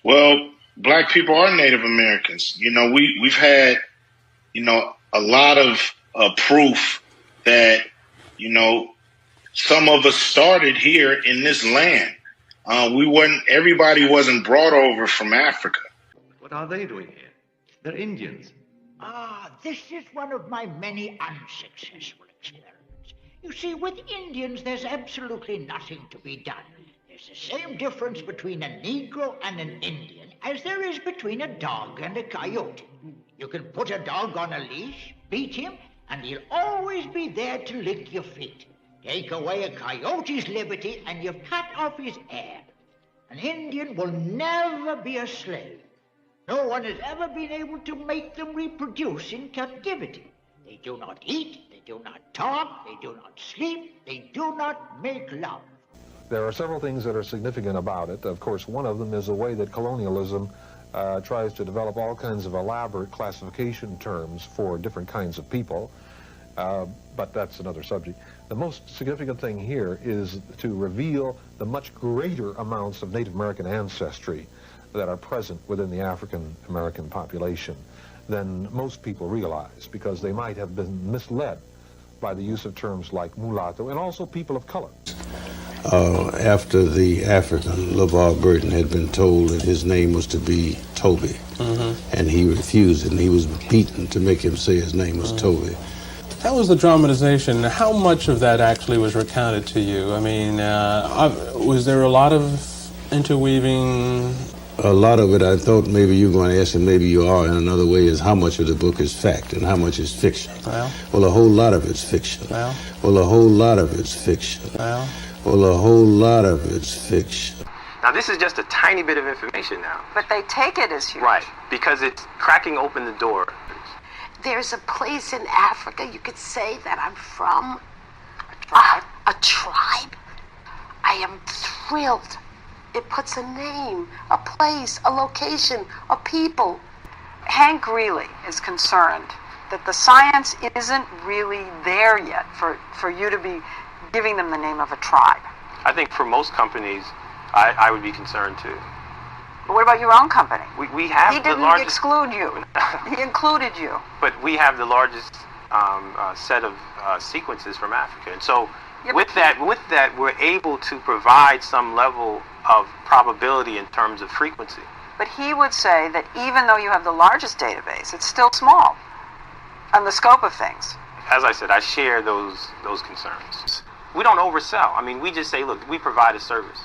Well, black people are Native Americans. We've had, a lot of proof that, some of us started here in this land. Everybody wasn't brought over from Africa. What are they doing here? They're Indians. This is one of my many unsuccessful experiments. You see, with Indians, there's absolutely nothing to be done. There's the same difference between a Negro and an Indian as there is between a dog and a coyote. You can put a dog on a leash, beat him, and he'll always be there to lick your feet. Take away a coyote's liberty and you've cut off his air. An Indian will never be a slave. No one has ever been able to make them reproduce in captivity. They do not eat, they do not talk, they do not sleep, they do not make love. There are several things that are significant about it. Of course, one of them is the way that colonialism tries to develop all kinds of elaborate classification terms for different kinds of people, but that's another subject. The most significant thing here is to reveal the much greater amounts of Native American ancestry that are present within the African American population than most people realize, because they might have been misled by the use of terms like mulatto and also people of color. After the African, LeVar Burton, had been told that his name was to be Toby, and he refused it, and he was beaten to make him say his name was Toby. That was the dramatization. How much of that actually was recounted to you? I mean, was there a lot of interweaving? A lot of it, I thought maybe you were going to ask, and maybe you are in another way, is how much of the book is fact and how much is fiction. Well, a whole lot of it's fiction. Well, a whole lot of it's fiction. Well, a whole lot of it's fiction. Now, this is just a tiny bit of information now. But they take it as huge. Right, because it's cracking open the door. There's a place in Africa you could say that I'm from. A tribe? A tribe? I am thrilled. It puts a name, a place, a location, a people. Hank really is concerned that the science isn't really there yet for you to be giving them the name of a tribe. I think for most companies, I would be concerned too. But what about your own company? We have he the largest... He didn't exclude you. He included you. But we have the largest set of sequences from Africa. And so with that, we're able to provide some level of probability in terms of frequency. But he would say that even though you have the largest database, it's still small on the scope of things. As I said, I share those concerns. We don't oversell. I mean, we just say, look, we provide a service.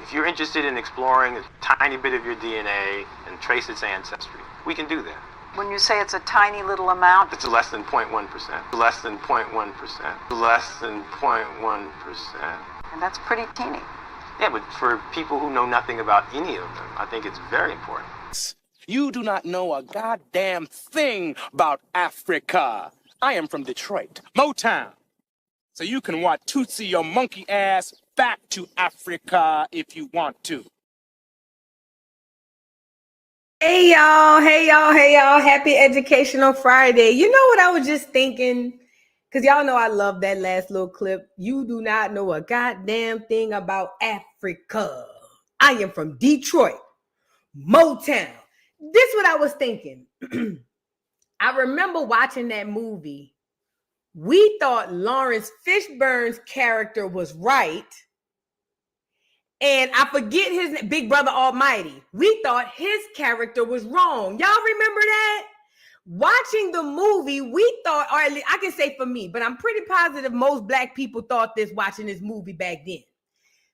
If you're interested in exploring a tiny bit of your DNA and trace its ancestry, we can do that. When you say it's a tiny little amount, it's less than 0.1%. Less than 0.1%. Less than 0.1%. And that's pretty teeny. Yeah, but for people who know nothing about any of them, I think it's very important. You do not know a goddamn thing about Africa. I am from Detroit, Motown. So you can watch Tootsie your monkey ass back to Africa if you want to. Hey y'all, happy Educational Friday. You know what I was just thinking? Because y'all know I love that last little clip. You do not know a goddamn thing about Africa. I am from Detroit, Motown. This is what I was thinking. I remember watching that movie. We thought Lawrence Fishburne's character was right. And I forget his name, Big Brother Almighty. We thought his character was wrong. Y'all remember that? Watching the movie, we thought, or at least I can say for me, but I'm pretty positive most Black people thought this watching this movie back then.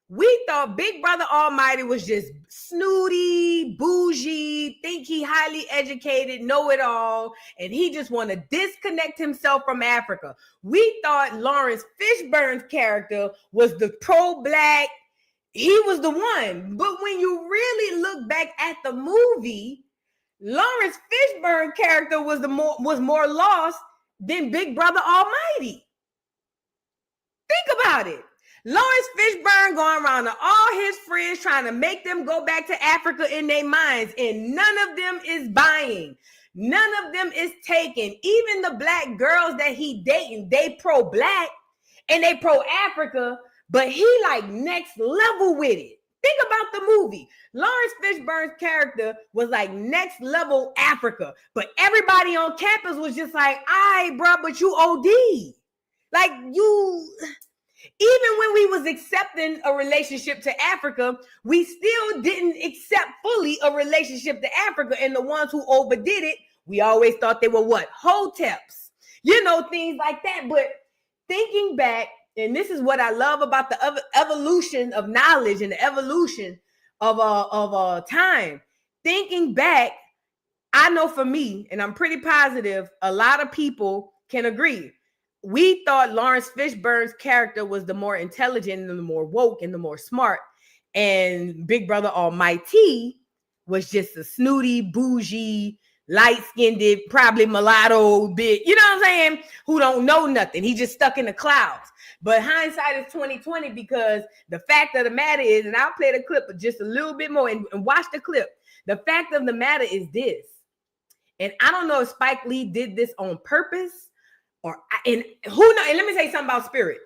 We thought Big Brother Almighty was just snooty, bougie, think he highly educated, know it all, and he just want to disconnect himself from Africa. We thought Lawrence Fishburne's character was the pro-Black. He was the one. But when you really look back at the movie, Lawrence Fishburne's character was more lost than Big Brother Almighty. Think about it. Lawrence Fishburne going around to all his friends trying to make them go back to Africa in their minds, and none of them is buying. None of them is taking. Even the Black girls that he dating, they pro-Black and they pro-Africa, but he like next level with it. Think about the movie. Lawrence Fishburne's character was like next level Africa, but everybody on campus was just like, "Aye, bro, but you OD." Like you, even when we was accepting a relationship to Africa, we still didn't accept fully a relationship to Africa. And the ones who overdid it, we always thought they were what? Hoteps, things like that. But thinking back, and this is what I love about the evolution of knowledge and the evolution of time. Thinking back, I know for me, and I'm pretty positive, a lot of people can agree. We thought Lawrence Fishburne's character was the more intelligent and the more woke and the more smart. And Big Brother Almighty was just a snooty, bougie, light-skinned, probably mulatto bit, you know what I'm saying? Who don't know nothing. He just stuck in the clouds. But hindsight is 2020, because the fact of the matter is, and I'll play the clip just a little bit more and watch the clip. The fact of the matter is this, and I don't know if Spike Lee did this on purpose, and who knows? And let me say something about Spirit.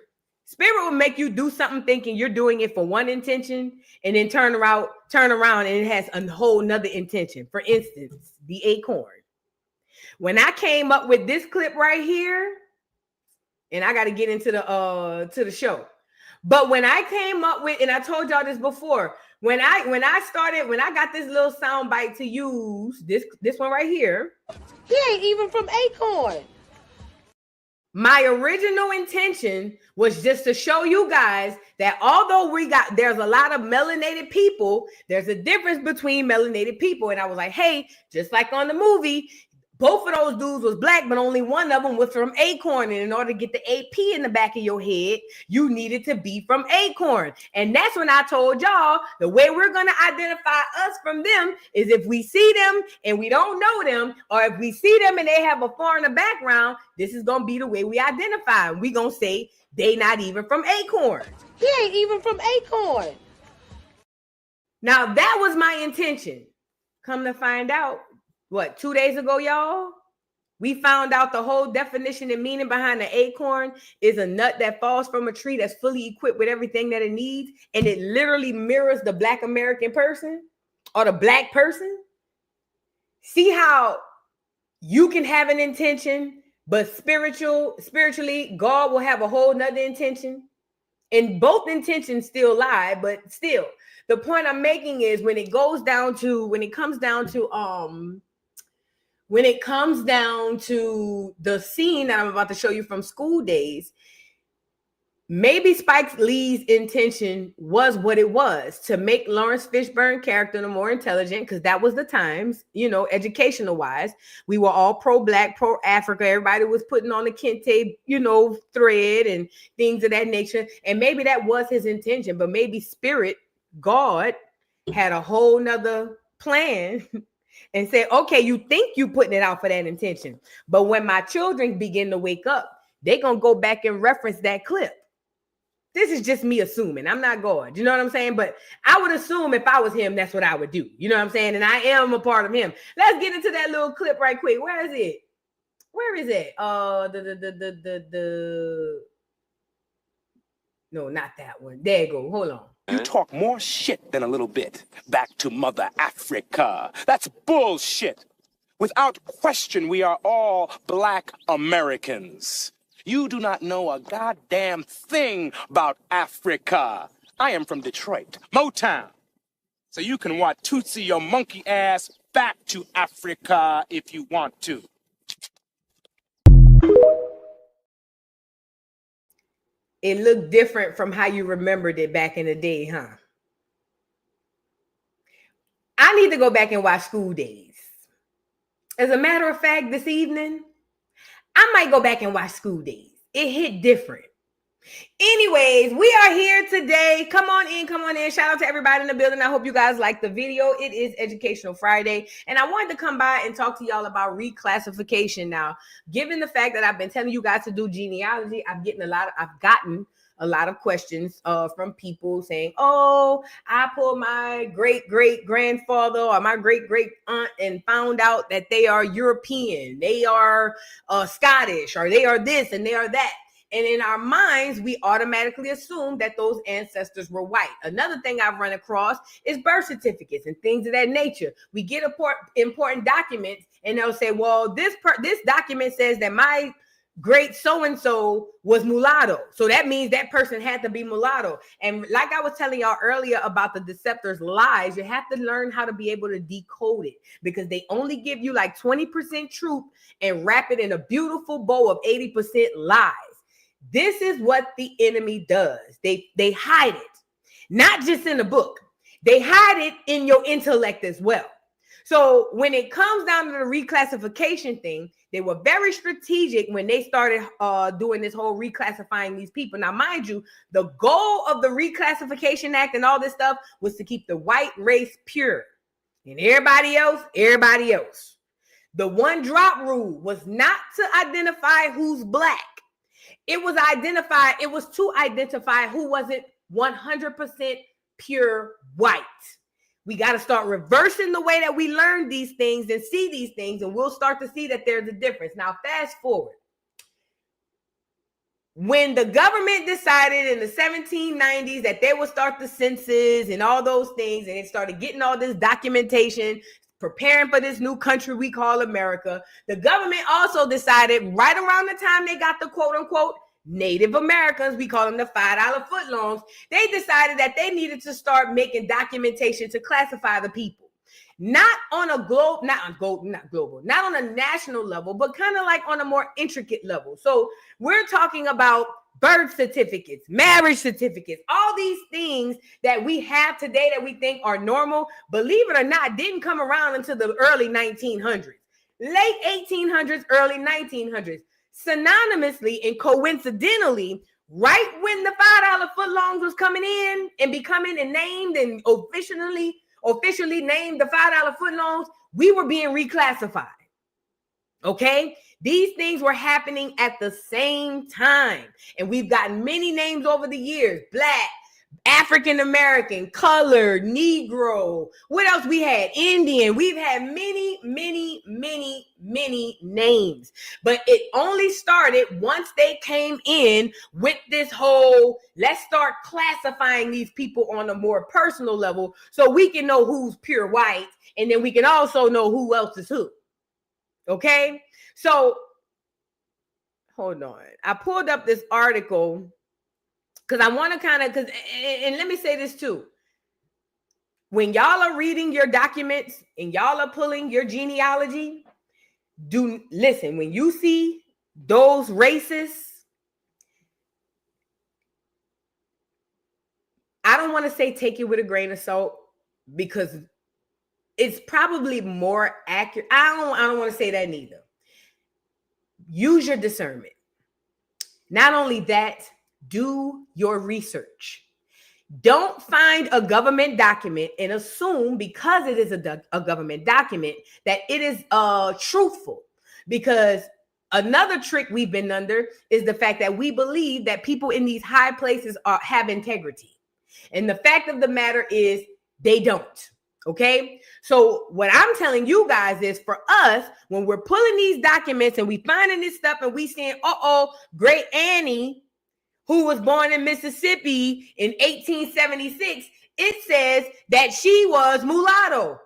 Spirit will make you do something thinking you're doing it for one intention, and then turn around, and it has a whole nother intention. For instance, the acorn. When I came up with this clip right here, and I got to get into the show. But when I came up with, and I told y'all this before, when I got this little sound bite to use, this one right here. He ain't even from Acorn. My original intention was just to show you guys that although there's a lot of melanated people, there's a difference between melanated people. And I was like, hey, just like on the movie, both of those dudes was black, but only one of them was from Acorn. And in order to get the AP in the back of your head, you needed to be from Acorn. And that's when I told y'all the way we're going to identify us from them is if we see them and we don't know them, or if we see them and they have a foreigner background, this is going to be the way we identify them. We're going to say they not even from Acorn. He ain't even from Acorn. Now, that was my intention. Come to find out, 2 days ago, y'all, we found out the whole definition and meaning behind the acorn is a nut that falls from a tree that's fully equipped with everything that it needs, and it literally mirrors the Black American person or the Black person. See how you can have an intention, but spiritually, God will have a whole nother intention, and both intentions still lie, but still, the point I'm making is when it comes down to the scene that I'm about to show you from School Daze, maybe Spike Lee's intention was what it was, to make Lawrence Fishburne character more intelligent, because that was the times, educational wise. We were all pro-Black, pro-Africa. Everybody was putting on the kente, thread and things of that nature. And maybe that was his intention, but maybe Spirit, God, had a whole nother plan and say, okay, you think you putting it out for that intention. But when my children begin to wake up, they're going to go back and reference that clip. This is just me assuming. I'm not God. You know what I'm saying? But I would assume if I was him, that's what I would do. You know what I'm saying? And I am a part of him. Let's get into that little clip right quick. Where is it? No, not that one. There you go. Hold on. You talk more shit than a little bit. Back to Mother Africa. That's bullshit. Without question, we are all Black Americans. You do not know a goddamn thing about Africa. I am from Detroit, Motown. So you can want Tootsie your monkey ass back to Africa if you want to. It looked different from how you remembered it back in the day, huh? I need to go back and watch School Daze. As a matter of fact, this evening, I might go back and watch School Daze. It hit different. Anyways, we are here today. Come on in. Shout out to everybody in the building. I hope you guys like the video. It is Educational Friday, and I wanted to come by and talk to y'all about reclassification. Now, given the fact that I've been telling you guys to do genealogy, I've gotten a lot of questions from people saying, oh, I pulled my great-great-grandfather or my great-great-aunt and found out that they are European, they are Scottish, or they are this and they are that. And in our minds, we automatically assume that those ancestors were white. Another thing I've run across is birth certificates and things of that nature. We get important documents and they'll say, well, this document says that my great so-and-so was mulatto. So that means that person had to be mulatto. And like I was telling y'all earlier about the deceptors' lies, you have to learn how to be able to decode it, because they only give you like 20% truth and wrap it in a beautiful bow of 80% lies. This is what the enemy does. They hide it, not just in the book. They hide it in your intellect as well. So when it comes down to the reclassification thing, they were very strategic when they started doing this whole reclassifying these people. Now, mind you, the goal of the Reclassification Act and all this stuff was to keep the white race pure. And everybody else. The one drop rule was not to identify who's black. It was to identify who wasn't 100% pure white. We got to start reversing the way that we learn these things and see these things, and we'll start to see that there's a difference. Now, fast forward. When the government decided in the 1790s that they would start the census and all those things, and it started getting all this documentation, preparing for this new country we call America, the government also decided right around the time they got the quote-unquote Native Americans, we call them the $5 footlongs, they decided that they needed to start making documentation to classify the people. Not on a not on a national level, but kind of like on a more intricate level. So we're talking about birth certificates, marriage certificates, all these things that we have today that we think are normal, believe it or not, didn't come around until the early 1900s, late 1800s, early 1900s. Synonymously and coincidentally, right when the $5 footlongs was coming in and becoming and named and officially named the $5 footlongs, we were being reclassified. Okay? These things were happening at the same time. And we've gotten many names over the years: Black, African American, colored, Negro. What else we had? Indian. We've had many names. But it only started once they came in with this whole, let's start classifying these people on a more personal level so we can know who's pure white, and then we can also know who else is who. Okay? So, hold on. I pulled up this article because I want to and let me say this too. When y'all are reading your documents and y'all are pulling your genealogy, listen, when you see those races, I don't want to say take it with a grain of salt, because it's probably more accurate. I don't want to say that neither. Use your discernment. Not only that, do your research. Don't find a government document and assume because it is a government document that it is truthful. Because another trick we've been under is the fact that we believe that people in these high places have integrity. And the fact of the matter is they don't. Okay? So what I'm telling you guys is, for us, when we're pulling these documents and we finding this stuff and we saying, great Annie, who was born in Mississippi in 1876, it says that she was mulatto.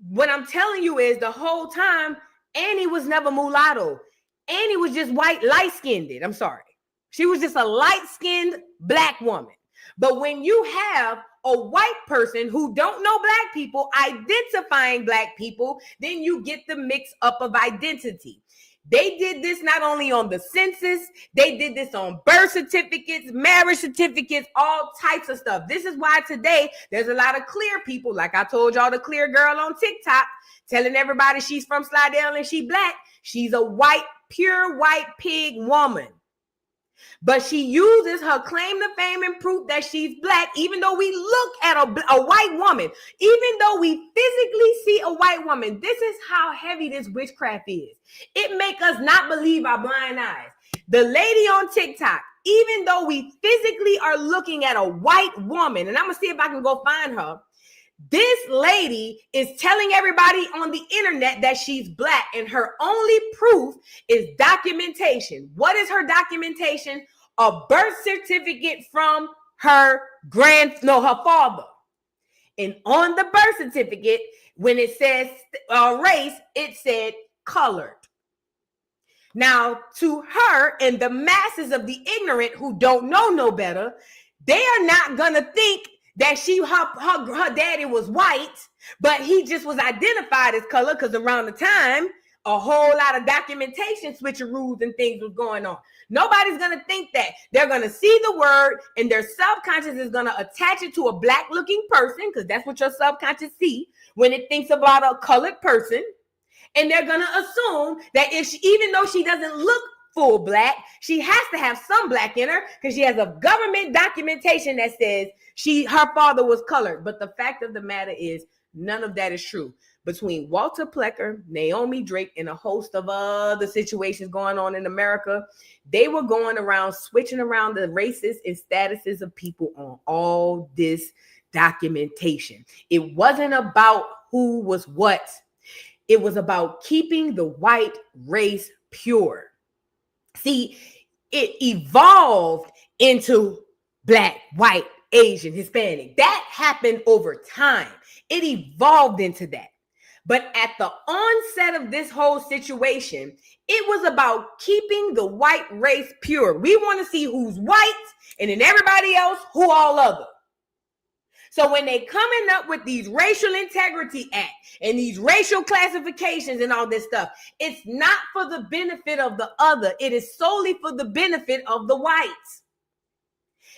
What I'm telling you is, the whole time, Annie was never mulatto. Annie was just white, light-skinned. I'm sorry. She was just a light-skinned black woman. But when you have a white person who don't know black people identifying black people, then you get the mix up of identity. They did this not only on the census, they did this on birth certificates, marriage certificates, all types of stuff. This is why today there's a lot of clear people, like I told y'all, the clear girl on TikTok, telling everybody she's from Slidell and she black. She's a white, pure white pig woman. But she uses her claim to fame and proof that she's black, even though we look at a white woman, even though we physically see a white woman. This is how heavy this witchcraft is. It makes us not believe our blind eyes. The lady on TikTok, even though we physically are looking at a white woman, and I'm going to see if I can go find her, This lady is telling everybody on the internet that she's black, and her only proof is documentation. What is her documentation? A birth certificate from her father. And on the birth certificate, when it says race, it said colored. Now, to her and the masses of the ignorant who don't know no better, they are not going to think that her daddy was white, but he just was identified as color because around the time, a whole lot of documentation switcheroos and things was going on. Nobody's going to think that. They're going to see the word and their subconscious is going to attach it to a black looking person, because that's what your subconscious see when it thinks about a colored person. And they're going to assume that even though she doesn't look full black, she has to have some black in her because she has a government documentation that says her father was colored. But the fact of the matter is, none of that is true. Between Walter Plecker, Naomi Drake, and a host of other situations going on in America, they were going around switching around the races and statuses of people on all this documentation. It wasn't about who was what. It was about keeping the white race pure. See, it evolved into black, white, Asian, Hispanic. That happened over time. It evolved into that. But at the onset of this whole situation, it was about keeping the white race pure. We want to see who's white, and then everybody else, who all other. So when they coming up with these racial integrity act and these racial classifications and all this stuff, it's not for the benefit of the other. It is solely for the benefit of the whites.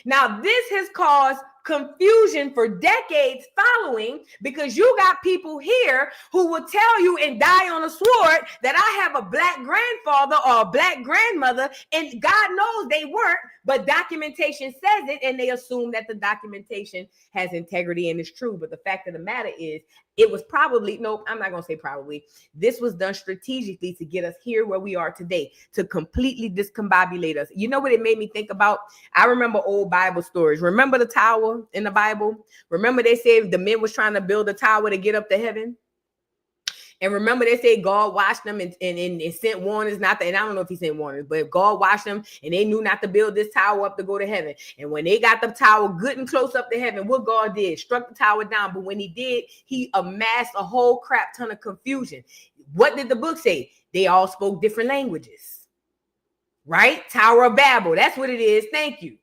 Now, this has caused confusion for decades following, because you got people here who will tell you and die on a sword that I have a black grandfather or a black grandmother, and God knows they weren't, but documentation says it, and they assume that the documentation has integrity and is true. But the fact of the matter is, it was probably, nope, I'm not going to say probably. This was done strategically to get us here where we are today, to completely discombobulate us. You know what it made me think about? I remember old Bible stories. Remember the tower in the Bible? Remember they said the men was trying to build a tower to get up to heaven? And remember they said God watched them and sent warnings not to, and I don't know if he sent warnings, but God watched them and they knew not to build this tower up to go to heaven. And when they got the tower good and close up to heaven, what God did, struck the tower down. But when he did, he amassed a whole crap ton of confusion. What did the book say? They all spoke different languages, right? Tower of Babel. That's what it is. Thank you.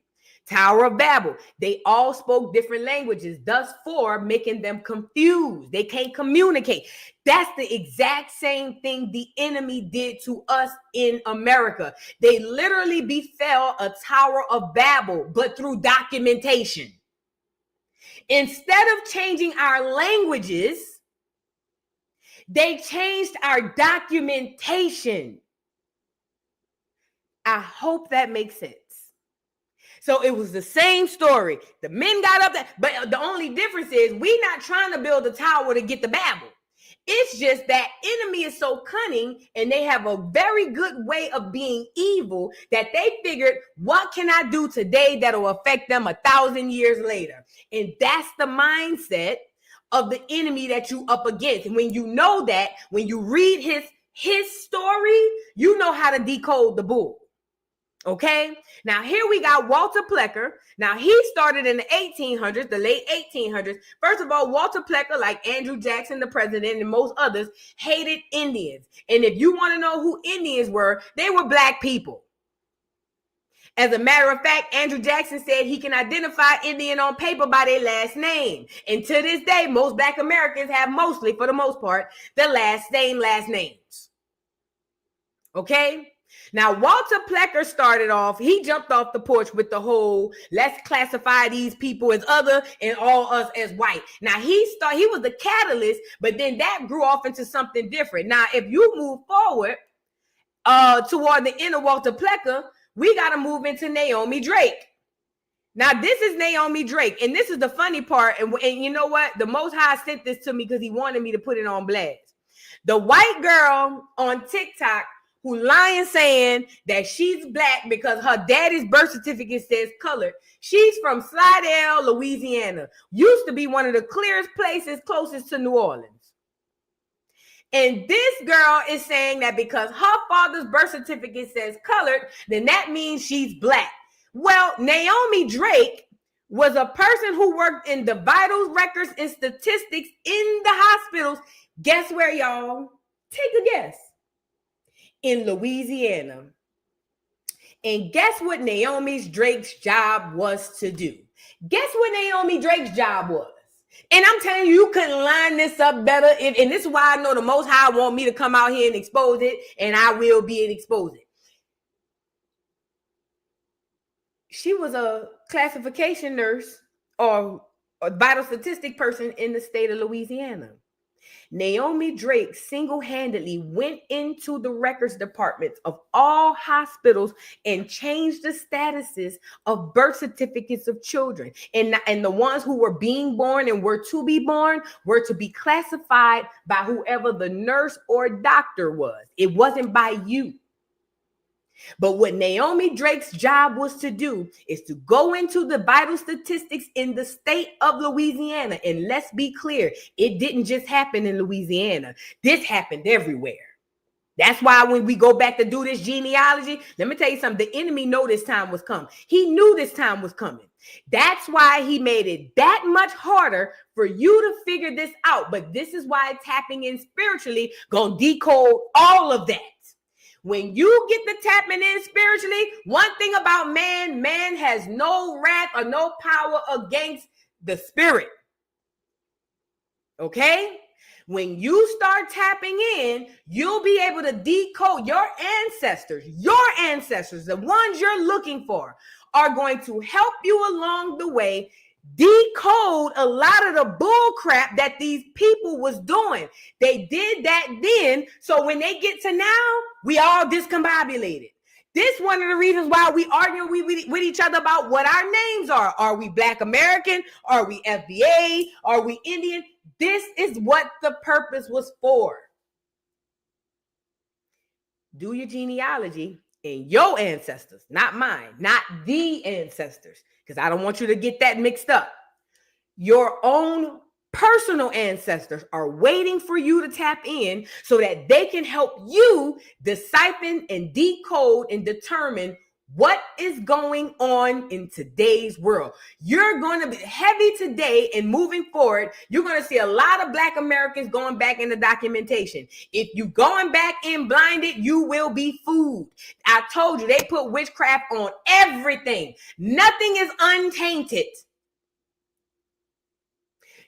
Tower of Babel. They all spoke different languages, thus for making them confused. They can't communicate. That's the exact same thing the enemy did to us in America. They literally befell a Tower of Babel, but through documentation. Instead of changing our languages, they changed our documentation. I hope that makes sense. So it was the same story. The men got up there, but the only difference is we're not trying to build a tower to get the Babel. It's just that enemy is so cunning and they have a very good way of being evil that they figured, what can I do today that'll affect them 1,000 years later? And that's the mindset of the enemy that you up against. And when you know that, when you read his story, you know how to decode the bull. Okay, now here we got Walter Plecker. Now he started in the 1800s, the late 1800s. First of all, Walter Plecker, like Andrew Jackson, the president, and most others, hated Indians. And if you want to know who Indians were, they were black people. As a matter of fact, Andrew Jackson said he can identify Indian on paper by their last name. And to this day, most black Americans have mostly, for the most part, the same last names. Okay? Now, Walter Plecker started off, he jumped off the porch with the whole, let's classify these people as other and all us as white. Now, he was the catalyst, but then that grew off into something different. Now, if you move forward toward the end of Walter Plecker, we got to move into Naomi Drake. Now, this is Naomi Drake, and this is the funny part, and you know what? The Most High sent this to me because he wanted me to put it on blast. The white girl on TikTok who lying saying that she's black because her daddy's birth certificate says colored. She's from Slidell, Louisiana. Used to be one of the clearest places closest to New Orleans. And this girl is saying that because her father's birth certificate says colored, then that means she's black. Well, Naomi Drake was a person who worked in the vitals, records, and statistics in the hospitals. Guess where, y'all? Take a guess. In Louisiana. And guess what Naomi Drake's job was to do? Guess what Naomi Drake's job was? And I'm telling you, you couldn't line this up better. And this is why I know the Most High want me to come out here and expose it, and I will be and expose it. She was a classification nurse or a vital statistic person in the state of Louisiana. Naomi Drake single-handedly went into the records departments of all hospitals and changed the statuses of birth certificates of children. And the ones who were being born and were to be born were to be classified by whoever the nurse or doctor was. It wasn't by you. But what Naomi Drake's job was to do is to go into the vital statistics in the state of Louisiana. And let's be clear, it didn't just happen in Louisiana. This happened everywhere. That's why when we go back to do this genealogy, let me tell you something, the enemy knew this time was coming. He knew this time was coming. That's why he made it that much harder for you to figure this out. But this is why tapping in spiritually gonna decode all of that. When you get the tapping in spiritually, one thing about man has no wrath or no power against the spirit. Okay? When you start tapping in, you'll be able to decode your ancestors, the ones you're looking for, are going to help you along the way decode a lot of the bull crap that these people was doing. They did that then, so when they get to now, we all discombobulated. This one of the reasons why we arguing with each other about what our names are. Are we Black American? Are we FBA? Are we Indian? This is what the purpose was for. Do your genealogy and your ancestors, not mine, not the ancestors, because I don't want you to get that mixed up. Your own personal ancestors are waiting for you to tap in so that they can help you decipher and decode and determine what is going on in today's world. You're going to be heavy today and moving forward. You're going to see a lot of Black Americans going back in the documentation. If you going back in blinded, you will be fooled. I told you, they put witchcraft on everything. Nothing is untainted.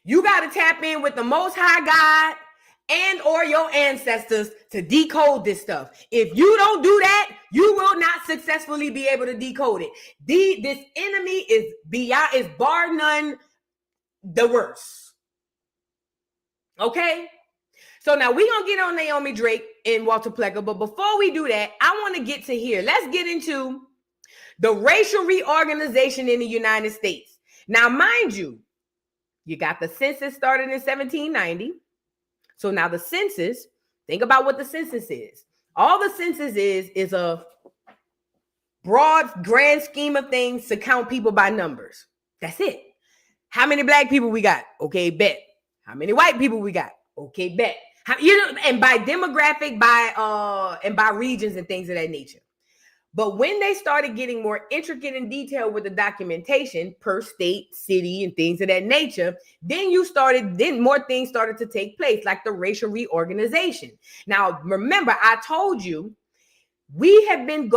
You got to tap in with the Most High God and or your ancestors to decode this stuff. If you don't do that, you will not successfully be able to decode it. This enemy is bar none the worst. Okay? So now we're going to get on Naomi Drake and Walter Plecker. But before we do that, I want to get to here. Let's get into the racial reorganization in the United States. Now, mind you, you got the census started in 1790. So now the census, think about what the census is. All the census is a broad, grand scheme of things to count people by numbers. That's it. How many Black people we got? Okay, bet. How many white people we got? Okay, bet. And by demographic, and by regions and things of that nature. But when they started getting more intricate and detailed with the documentation per state, city, and things of that nature, then more things started to take place, like the racial reorganization. Now, remember, I told you, we've never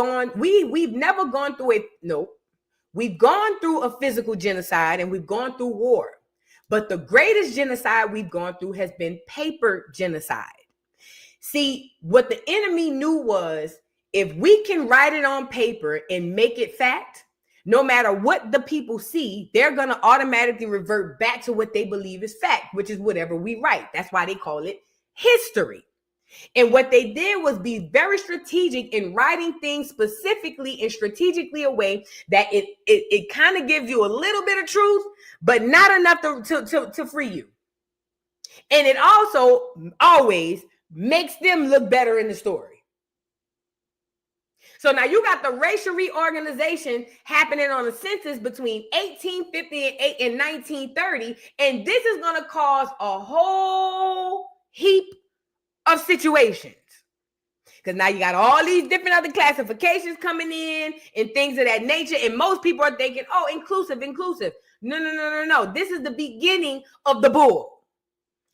gone through we've gone through a physical genocide and we've gone through war. But the greatest genocide we've gone through has been paper genocide. See, what the enemy knew was, if we can write it on paper and make it fact, no matter what the people see, they're going to automatically revert back to what they believe is fact, which is whatever we write. That's why they call it history. And what they did was be very strategic in writing things specifically and strategically a way that it kind of gives you a little bit of truth, but not enough to free you. And it also always makes them look better in the story. So now you got the racial reorganization happening on the census between 1850 and 1930, and this is going to cause a whole heap of situations. Because now you got all these different other classifications coming in and things of that nature, and most people are thinking, oh, inclusive. No. This is the beginning of the bull.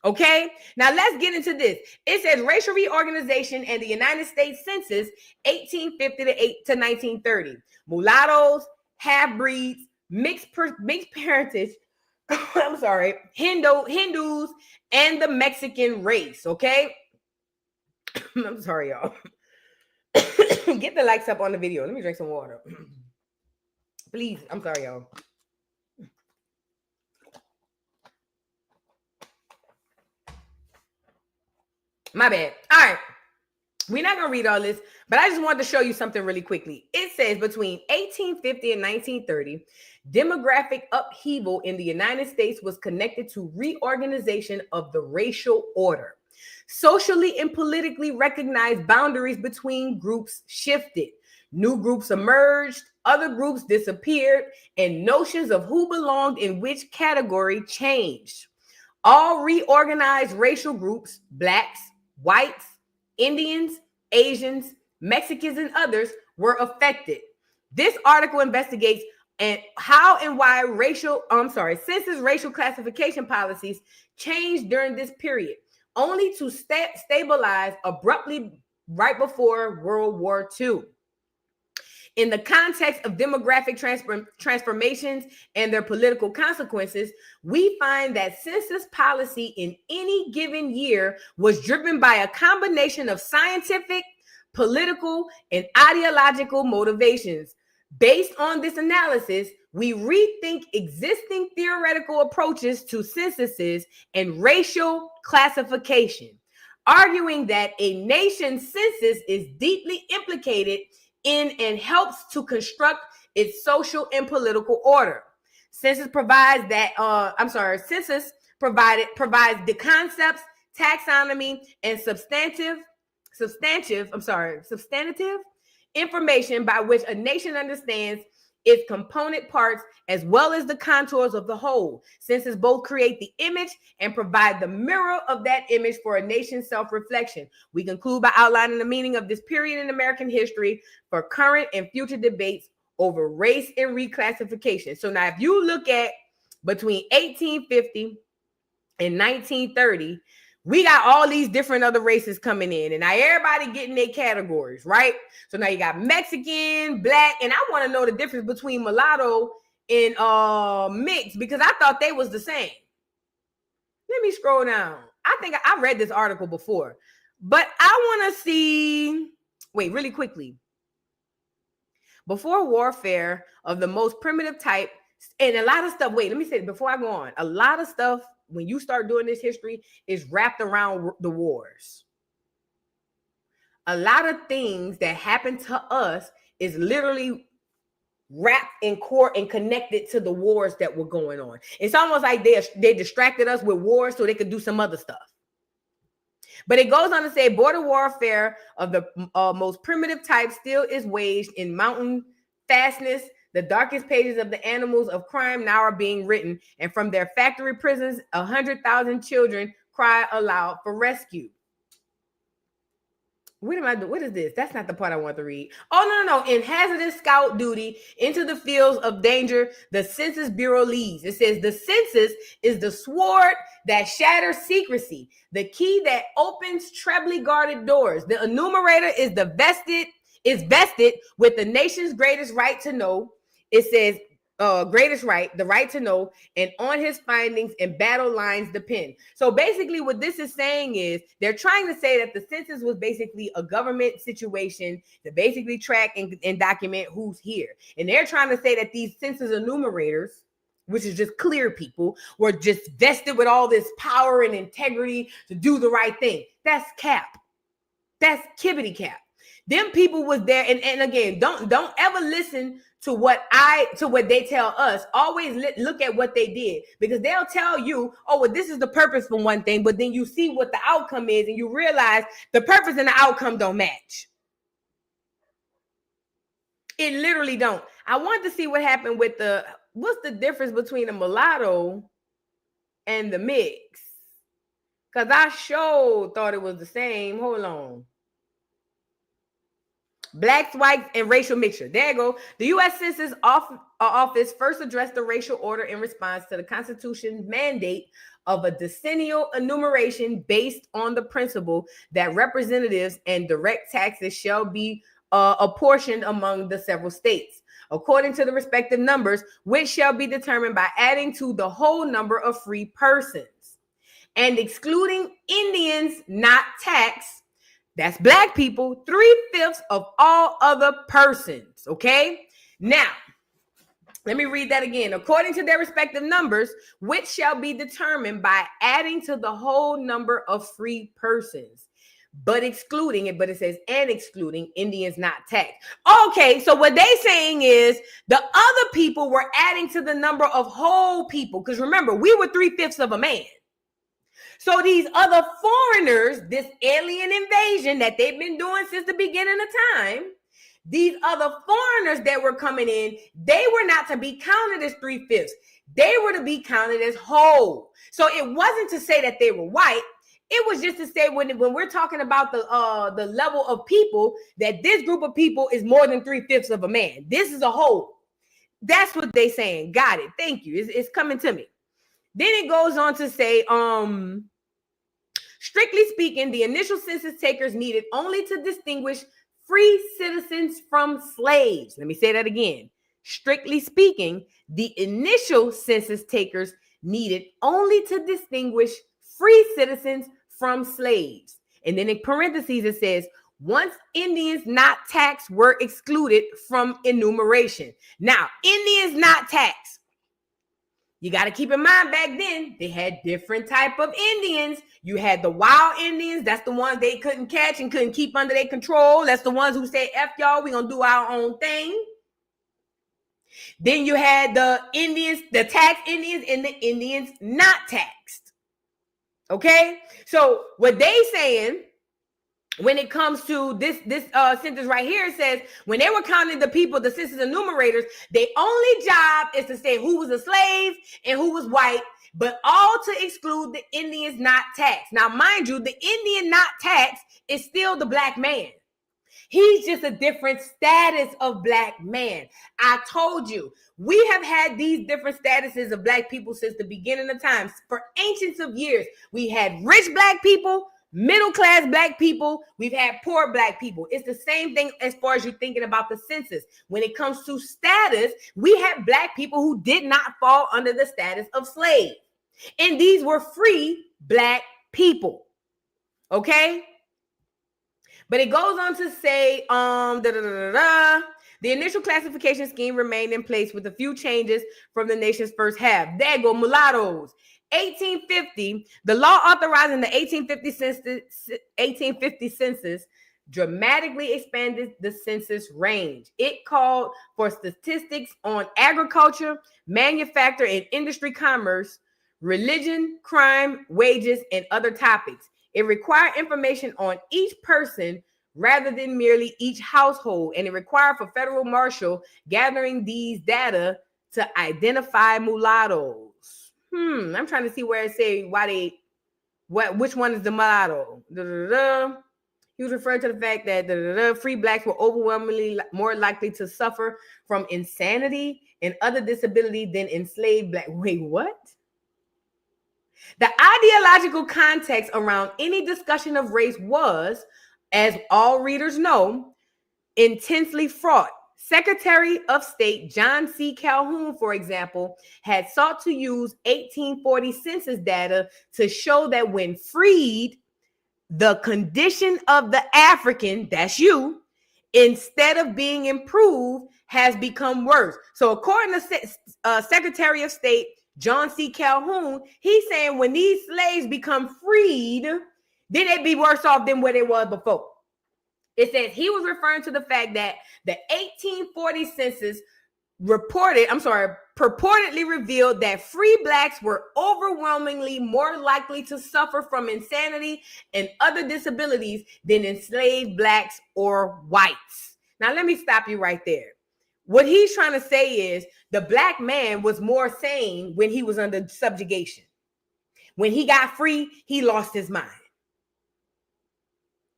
Okay, now let's get into this. It says racial reorganization and the United States Census, 1850 to 1930. Mulattoes, half-breeds, mixed parentage, I'm sorry, Hindus, and the Mexican race, okay? I'm sorry, y'all. Get the likes up on the video. Let me drink some water. Please, I'm sorry, y'all. My bad. All right. We're not going to read all this, but I just wanted to show you something really quickly. It says between 1850 and 1930, demographic upheaval in the United States was connected to reorganization of the racial order. Socially and politically recognized boundaries between groups shifted. New groups emerged, other groups disappeared, and notions of who belonged in which category changed. All reorganized racial groups, blacks, whites, Indians, Asians, Mexicans, and others were affected. This article investigates how and why census racial classification policies changed during this period, only to stabilize abruptly right before World War II. In the context of demographic transformations and their political consequences, we find that census policy in any given year was driven by a combination of scientific, political, and ideological motivations. Based on this analysis, we rethink existing theoretical approaches to censuses and racial classification, arguing that a nation's census is deeply implicated in and helps to construct its social and political order. Census provides provides the concepts, taxonomy, and substantive information by which a nation understands its component parts as well as the contours of the whole. Census both create the image and provide the mirror of that image for a nation's self-reflection. We conclude by outlining the meaning of this period in American history for current and future debates over race and reclassification. So now if you look at between 1850 and 1930, we got all these different other races coming in, and now everybody getting their categories, right? So now you got Mexican, black, and I want to know the difference between mulatto and mixed, because I thought they was the same. Let me scroll down. I think I read this article before, but I want to see, wait, really quickly. Before warfare of the most primitive type, and a lot of stuff, wait, let me say, before I go on, a lot of stuff, when you start doing this history, is wrapped around the wars. A lot of things that happened to us is literally wrapped in core and connected to the wars that were going on. It's almost like they distracted us with wars so they could do some other stuff. But it goes on to say border warfare of the most primitive type still is waged in mountain fastness. The darkest pages of the annals of crime now are being written, and from their factory prisons, 100,000 children cry aloud for rescue. What am I doing? What is this? That's not the part I want to read. Oh, no. In hazardous scout duty into the fields of danger, the Census Bureau leads. It says the census is the sword that shatters secrecy, the key that opens trebly guarded doors. The enumerator is vested with the nation's greatest right to know. It says greatest right, the right to know, and on his findings and battle lines depend. So basically what this is saying is they're trying to say that the census was basically a government situation to basically track and document who's here. And they're trying to say that these census enumerators, which is just clear people, were just vested with all this power and integrity to do the right thing. That's cap. That's kibbity cap. Them people was there, and again, don't ever listen to what they tell us. Always look at what they did, because they'll tell you, oh, well, this is the purpose for one thing, but then you see what the outcome is, and you realize the purpose and the outcome don't match. It literally don't. I wanted to see what happened with what's the difference between a mulatto and the mix? Because I sure thought it was the same. Hold on. Blacks, whites, and racial mixture. There you go. The U.S. Census Office first addressed the racial order in response to the Constitution's mandate of a decennial enumeration based on the principle that representatives and direct taxes shall be apportioned among the several states, according to the respective numbers, which shall be determined by adding to the whole number of free persons and excluding Indians not taxed. That's black people, 3/5 of all other persons. Okay. Now, let me read that again. According to their respective numbers, which shall be determined by adding to the whole number of free persons, but excluding it, but it says, and excluding Indians not taxed. Okay, so what they saying is the other people were adding to the number of whole people. Because remember, we were 3/5 of a man. So these other foreigners, this alien invasion that they've been doing since the beginning of time, these other foreigners that were coming in, they were not to be counted as 3/5. They were to be counted as whole. So it wasn't to say that they were white. It was just to say when we're talking about the level of people, that this group of people is more than 3/5 of a man. This is a whole. That's what they saying. Got it. Thank you. It's coming to me. Then it goes on to say, strictly speaking, the initial census takers needed only to distinguish free citizens from slaves. Let me say that again. Strictly speaking, the initial census takers needed only to distinguish free citizens from slaves. And then in parentheses, it says, once Indians not taxed were excluded from enumeration. Now, Indians not taxed. You got to keep in mind, back then, they had different type of Indians. You had the wild Indians. That's the ones they couldn't catch and couldn't keep under their control. That's the ones who said, F y'all, we're going to do our own thing. Then you had the Indians, the taxed Indians, and the Indians not taxed. Okay? So what they saying, when it comes to this sentence right here, it says, when they were counting the people, the census enumerators, their only job is to say who was a slave and who was white, but all to exclude the Indians not taxed. Now, mind you, the Indian not taxed is still the black man. He's just a different status of black man. I told you, we have had these different statuses of black people since the beginning of times. For ancients of years, we had rich black people, middle-class black people, we've had poor black people. It's the same thing as far as you're thinking about the census. When it comes to status, we had black people who did not fall under the status of slave. And these were free black people. Okay? But it goes on to say, the initial classification scheme remained in place with a few changes from the nation's first half. There go mulattoes. 1850, the law authorizing the 1850 census dramatically expanded the census range. It called for statistics on agriculture, manufacture and industry commerce, religion, crime, wages, and other topics. It required information on each person rather than merely each household, and it required for federal marshal gathering these data to identify mulattoes. I'm trying to see where it say which one is the mulatto. He was referring to the fact that free blacks were overwhelmingly more likely to suffer from insanity and other disability than enslaved black. Wait, what? The ideological context around any discussion of race was, as all readers know, intensely fraught. Secretary of State John C. Calhoun, for example, had sought to use 1840 census data to show that when freed, the condition of the African, that's you, instead of being improved, has become worse. So according to Secretary of State John C. Calhoun, he's saying when these slaves become freed, then they'd be worse off than where they were before. It says he was referring to the fact that the 1840 census purportedly revealed that free blacks were overwhelmingly more likely to suffer from insanity and other disabilities than enslaved blacks or whites. Now, let me stop you right there. What he's trying to say is the black man was more sane when he was under subjugation. When he got free, he lost his mind.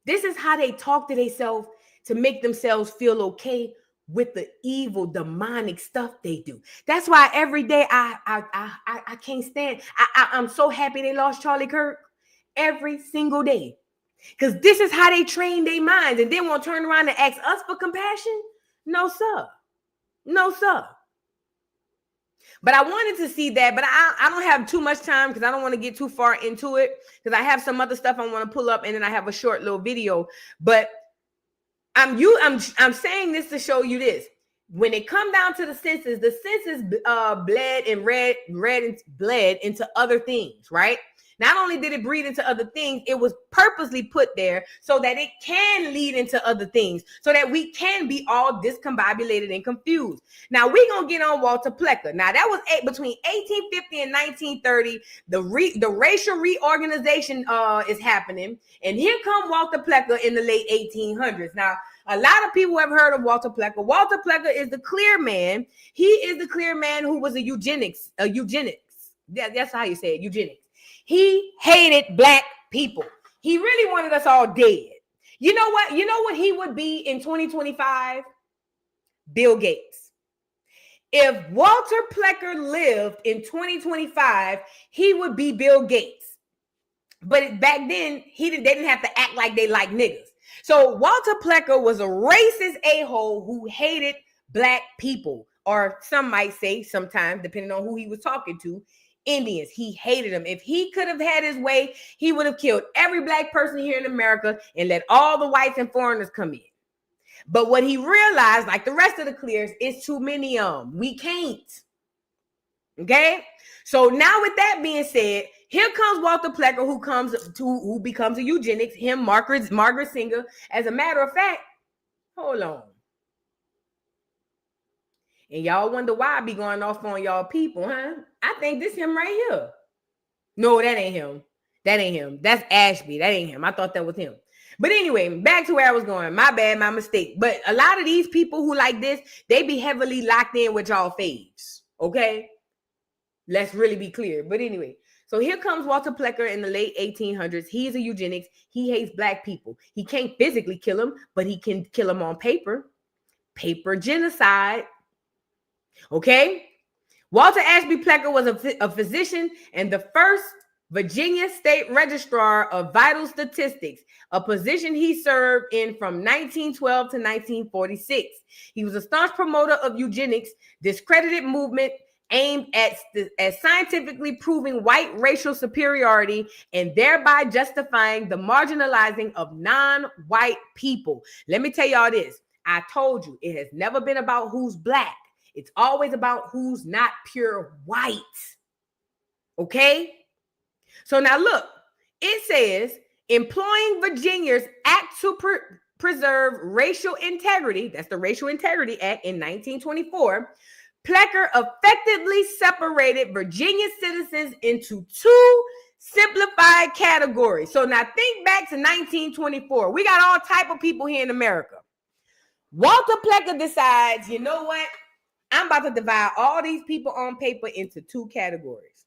This is how they talk to themselves to make themselves feel okay with the evil, demonic stuff they do. That's why every day I can't stand. I'm so happy they lost Charlie Kirk every single day. Because this is how they train their minds, and then won't turn around and ask us for compassion. No, sir. No, sir. But I wanted to see that, but I don't have too much time because I don't want to get too far into it because I have some other stuff I want to pull up, and then I have a short little video. But I'm saying this to show you this. When it come down to the census bled into other things, right? Not only did it breed into other things, it was purposely put there so that it can lead into other things, so that we can be all discombobulated and confused. Now, we're going to get on Walter Plecker. Now, that was between 1850 and 1930. The racial reorganization is happening. And here come Walter Plecker in the late 1800s. Now, a lot of people have heard of Walter Plecker. Walter Plecker is the clear man. He is the clear man who was a eugenics. Yeah, that's how you say it, eugenics. He hated black people. He really wanted us all dead. You know what? You know what he would be in 2025? Bill Gates. If Walter Plecker lived in 2025, he would be Bill Gates. But back then, they didn't have to act like they like niggas. So Walter Plecker was a racist a-hole who hated black people, or some might say sometimes, depending on who he was talking to, Indians. He hated them. If he could have had his way, he would have killed every black person here in America and let all the whites and foreigners come in. But what he realized, like the rest of the clears, is too many of them. We can't. Okay? So now with that being said, here comes Walter Plecker, who becomes a eugenics, him, Margaret Singer. As a matter of fact, hold on. And y'all wonder why I be going off on y'all people, huh? I think this him right here. No, that ain't him. That ain't him. That's Ashby. That ain't him. I thought that was him. But anyway, back to where I was going. My bad, my mistake. But a lot of these people who like this, they be heavily locked in with y'all faves. Okay? Let's really be clear. But anyway, so here comes Walter Plecker in the late 1800s. He's a eugenics. He hates black people. He can't physically kill them, but he can kill them on paper. Paper genocide. Okay? Walter Ashby Plecker was a physician and the first Virginia State Registrar of Vital Statistics, a position he served in from 1912 to 1946. He was a staunch promoter of eugenics, discredited movement aimed at scientifically proving white racial superiority and thereby justifying the marginalizing of non-white people. Let me tell y'all this. I told you, it has never been about who's black. It's always about who's not pure white. Okay? So now look, it says, employing Virginia's Act to Preserve Racial Integrity, that's the Racial Integrity Act in 1924, Plecker effectively separated Virginia citizens into two simplified categories. So now think back to 1924. We got all type of people here in America. Walter Plecker decides, you know what? I'm about to divide all these people on paper into two categories.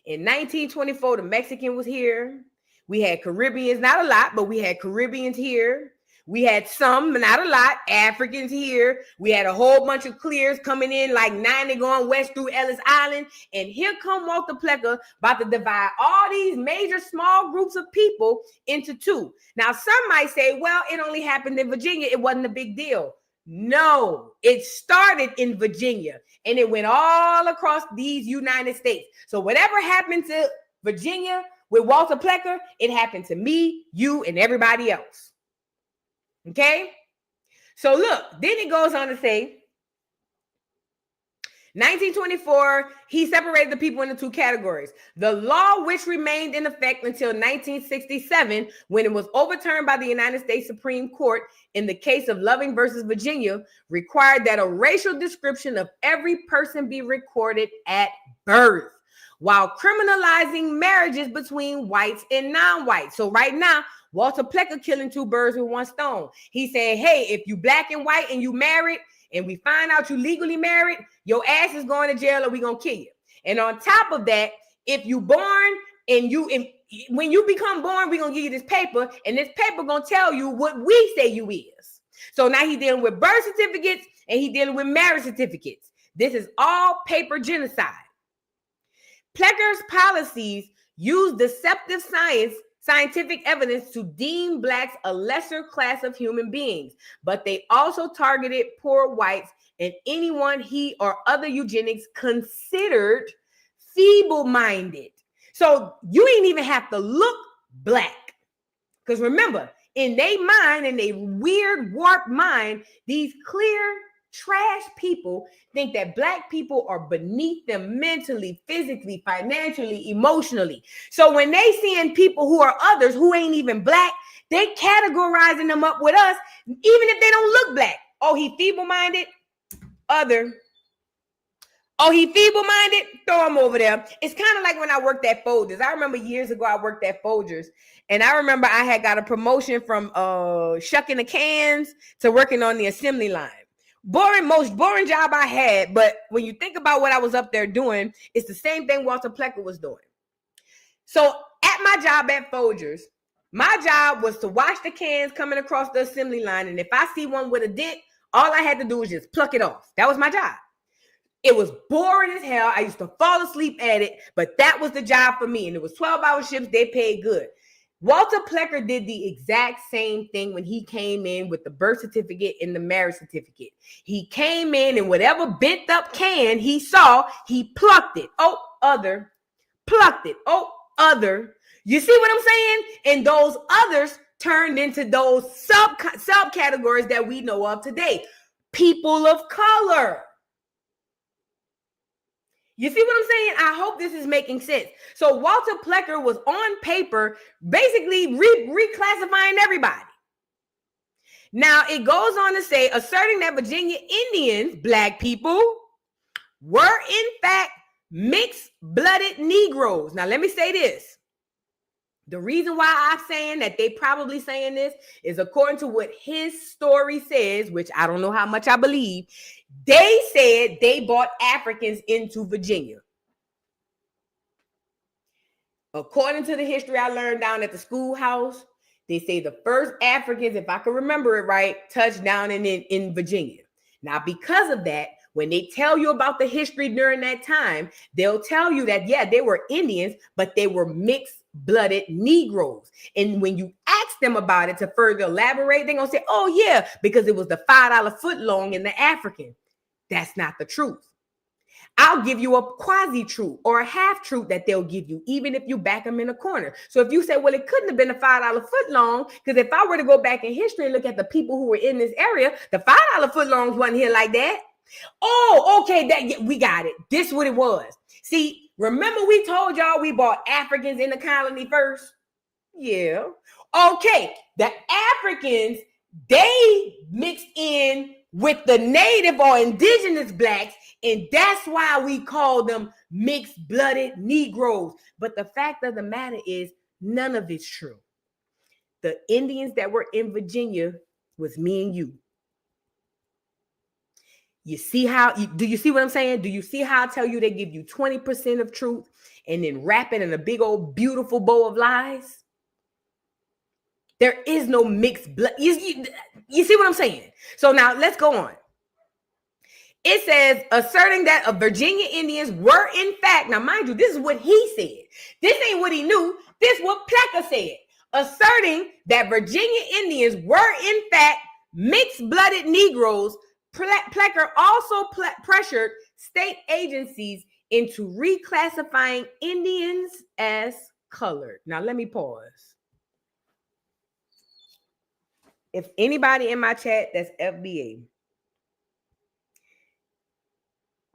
In 1924, the Mexican was here. We had Caribbeans, not a lot, but we had Caribbeans here. We had some, but not a lot, Africans here. We had a whole bunch of clears coming in like 90 going west through Ellis Island. And here come Walter Plecker about to divide all these major small groups of people into two. Now, some might say, well, it only happened in Virginia. It wasn't a big deal. No, it started in Virginia and it went all across these United States. So whatever happened to Virginia with Walter Plecker, it happened to me, you, and everybody else. Okay? So look, then it goes on to say, 1924, he separated the people into two categories. The law, which remained in effect until 1967, when it was overturned by the United States Supreme Court in the case of Loving versus Virginia, required that a racial description of every person be recorded at birth, while criminalizing marriages between whites and non-whites. So right now, Walter Plecker killing two birds with one stone. He said, hey, if you black and white and you married and we find out you legally married, your ass is going to jail or we gonna kill you. And on top of that, if you born and when you become born, we're gonna give you this paper, and this paper gonna tell you what we say you is. So now he's dealing with birth certificates and he's dealing with marriage certificates. This is all paper genocide. Plecker's policies use deceptive scientific evidence to deem blacks a lesser class of human beings, but they also targeted poor whites and anyone he or other eugenics considered feeble-minded. So you ain't even have to look black. Because remember, in their mind, in their weird, warped mind, these clear trash people think that black people are beneath them mentally, physically, financially, emotionally. So when they seeing people who are others who ain't even black, they categorizing them up with us, even if they don't look black. Oh, he feeble-minded? Other. Oh, he feeble-minded? Throw him over there. It's kind of like when I worked at Folgers. I remember years ago I worked at Folgers, and I remember I had got a promotion from shucking the cans to working on the assembly line. Most boring job I had, but when you think about what I was up there doing, it's the same thing Walter Plecker was doing. So at my job at Folgers, my job was to wash the cans coming across the assembly line, and if I see one with a dent, all I had to do was just pluck it off. That was my job. It was boring as hell. I used to fall asleep at it, but that was the job for me, and it was 12-hour shifts. They paid good. Walter Plecker did the exact same thing when he came in with the birth certificate and the marriage certificate. He came in and whatever bent up can he saw, he plucked it. Oh, other. Plucked it. Oh, other. You see what I'm saying? And those others turned into those subcategories that we know of today. People of color. You see what I'm saying? I hope this is making sense. So Walter Plecker was on paper basically reclassifying everybody. Now it goes on to say, asserting that Virginia Indians, black people, were in fact mixed-blooded Negroes. Now let me say this. The reason why I'm saying that they probably saying this is according to what his story says, which I don't know how much I believe. They said they brought Africans into Virginia. According to the history I learned down at the schoolhouse, they say the first Africans, if I can remember it right, touched down in Virginia. Now, because of that, when they tell you about the history during that time, they'll tell you that, yeah, they were Indians, but they were mixed-blooded Negroes. And when you ask them about it to further elaborate, they're going to say, oh, yeah, because it was the $5 footlong in the African. That's not the truth. I'll give you a quasi-truth or a half-truth that they'll give you, even if you back them in a corner. So if you say, well, it couldn't have been a $5 footlong, because if I were to go back in history and look at the people who were in this area, the $5 footlongs wasn't here like that. Oh, okay, we got it. This is what it was. See, remember we told y'all we brought Africans in the colony first? Yeah. Okay, the Africans, they mixed in with the native or indigenous blacks, and that's why we call them mixed-blooded Negroes. But the fact of the matter is, none of it's true. The Indians that were in Virginia was me and you. You see how, do you see what I'm saying? Do you see how I tell you they give you 20% of truth and then wrap it in a big old beautiful bow of lies? There is no mixed blood. You see what I'm saying? So now let's go on. It says, asserting that Virginia Indians were in fact, now mind you, this is what he said. This ain't what he knew. This is what Plecker said. Asserting that Virginia Indians were in fact mixed-blooded Negroes, Plecker also pressured state agencies into reclassifying Indians as colored. Now, let me pause. If anybody in my chat that's FBA,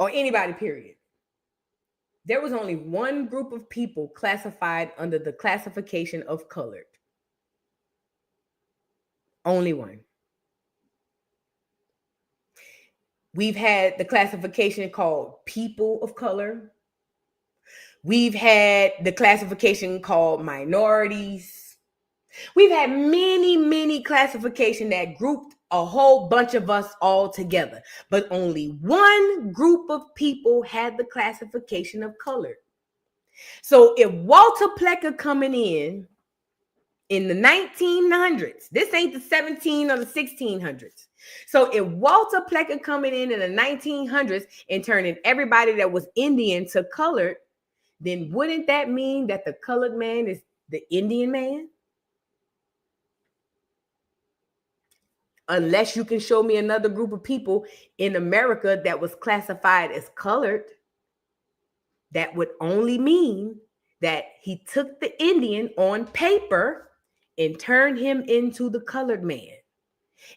or anybody, period, there was only one group of people classified under the classification of colored. Only one. We've had the classification called people of color. We've had the classification called minorities. We've had many classifications that grouped a whole bunch of us all together. But only one group of people had the classification of colored. So if Walter Plecker coming in the 1900s, this ain't the 17 or the 1600s. So if Walter Plecker coming in the 1900s and turning everybody that was Indian to colored, then wouldn't that mean that the colored man is the Indian man? Unless you can show me another group of people in America that was classified as colored, that would only mean that he took the Indian on paper and turned him into the colored man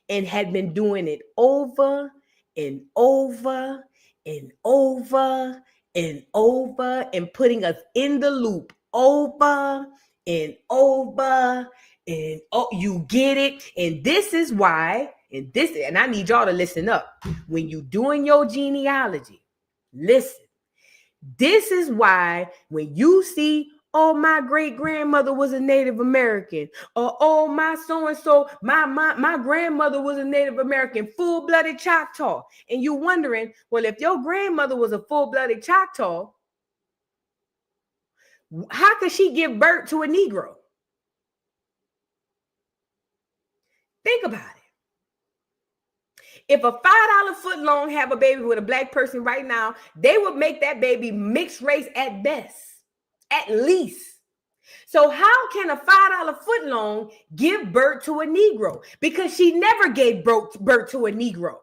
and had been doing it over and over and over and over and putting us in the loop over and over and you get it. And this is why, and I need y'all to listen up. When you doing your genealogy, listen. This is why when you see, oh, my great grandmother was a Native American, or oh, my so-and-so, my grandmother was a Native American, full-blooded Choctaw. And you wondering, well, if your grandmother was a full-blooded Choctaw, how could she give birth to a Negro? Think about it. If a $5 footlong have a baby with a black person right now, they would make that baby mixed race at best, at least. So how can a $5 footlong give birth to a Negro? Because she never gave birth to a Negro.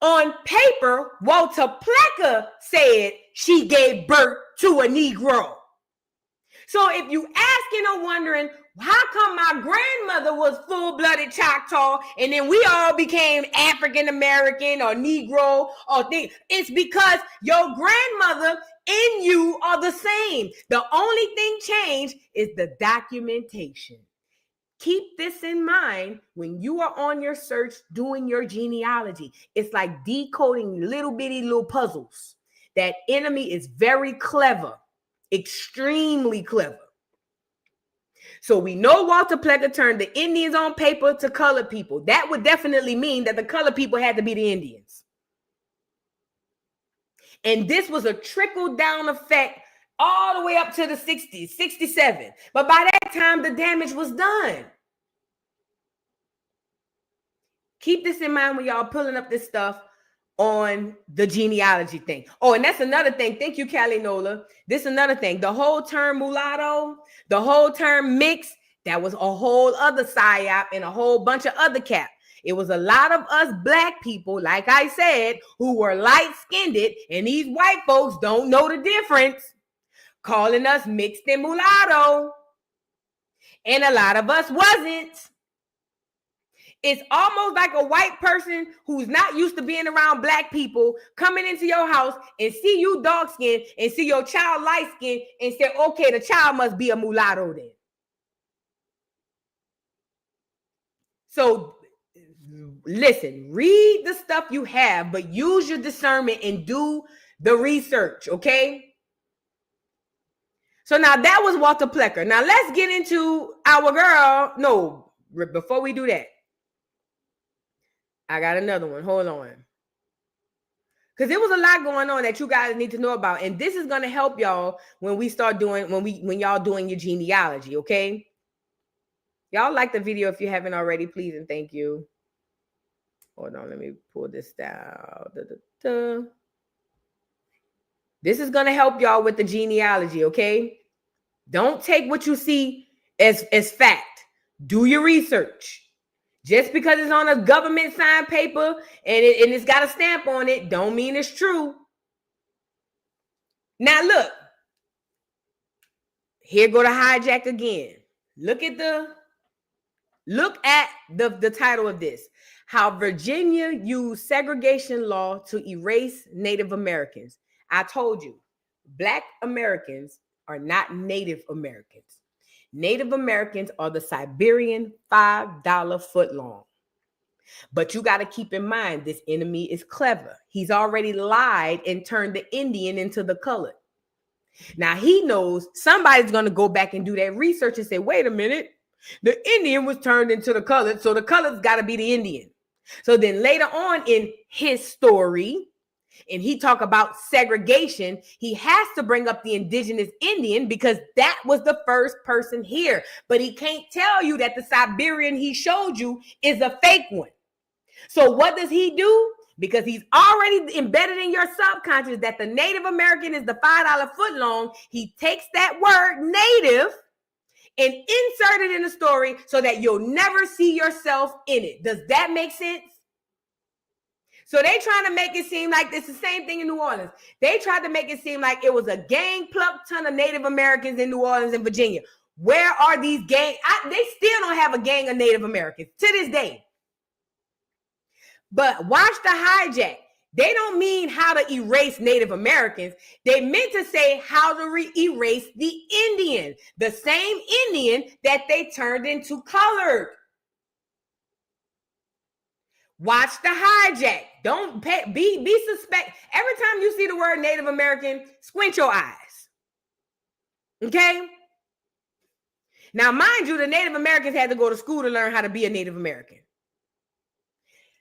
On paper, Walter Plecker said she gave birth to a Negro. So if you asking or wondering, how come my grandmother was full-blooded Choctaw and then we all became African-American or Negro or thing? It's because your grandmother and you are the same. The only thing changed is the documentation. Keep this in mind when you are on your search doing your genealogy. It's like decoding little puzzles. That enemy is very clever, extremely clever. So we know Walter Plecker turned the Indians on paper to colored people. That would definitely mean that the colored people had to be the Indians. And this was a trickle-down effect all the way up to the 60s, 67. But by that time, the damage was done. Keep this in mind when y'all pulling up this stuff on the genealogy thing. Oh, and that's another thing. Thank you, Callie Nola. This is another thing. The whole term mulatto, the whole term mix, that was a whole other psyop and a whole bunch of other cap. It was a lot of us black people, like I said, who were light-skinned, and these white folks don't know the difference, calling us mixed and mulatto. And a lot of us wasn't. It's almost like a white person who's not used to being around black people coming into your house and see you dark-skinned and see your child light-skinned and say, okay, the child must be a mulatto then. So listen, read the stuff you have, but use your discernment and do the research, okay? So now that was Walter Plecker. Now let's get into our girl. No, before we do that, I got another one. Hold on. Because there was a lot going on that you guys need to know about. And this is going to help y'all when we start doing, when y'all doing your genealogy, okay? Y'all like the video if you haven't already, please and thank you. Hold on, let me pull this down. This is going to help y'all with the genealogy, okay? Don't take what you see as fact. Do your research. Just because it's on a government signed paper and it's got a stamp on it, don't mean it's true. Now look, here go to hijack again. Look at the title of this. How Virginia used segregation law to erase Native Americans. I told you, Black Americans are not Native Americans. Native Americans are the Siberian $5 footlong. But you got to keep in mind, this enemy is clever. He's already lied and turned the Indian into the colored. Now he knows somebody's going to go back and do that research and say, wait a minute, The Indian was turned into the colored, so the colored's got to be the Indian. So then later on in his story, and he talk about segregation, he has to bring up the indigenous Indian because that was the first person here. But he can't tell you that the Siberian he showed you is a fake one. So what does he do? Because he's already embedded in your subconscious that the Native American is the $5 footlong, he takes that word native and insert it in the story so that you'll never see yourself in it. Does that make sense? So they trying to make it seem like it's the same thing in New Orleans. They tried to make it seem like it was a gang-plucked ton of Native Americans in New Orleans and Virginia. Where are these gangs? They still don't have a gang of Native Americans to this day. But watch the hijack. They don't mean how to erase Native Americans. They meant to say how to erase the Indian, the same Indian that they turned into colored. Watch the hijack. Don't be suspect. Every time you see the word Native American, squint your eyes. Okay? Now, mind you, the Native Americans had to go to school to learn how to be a Native American.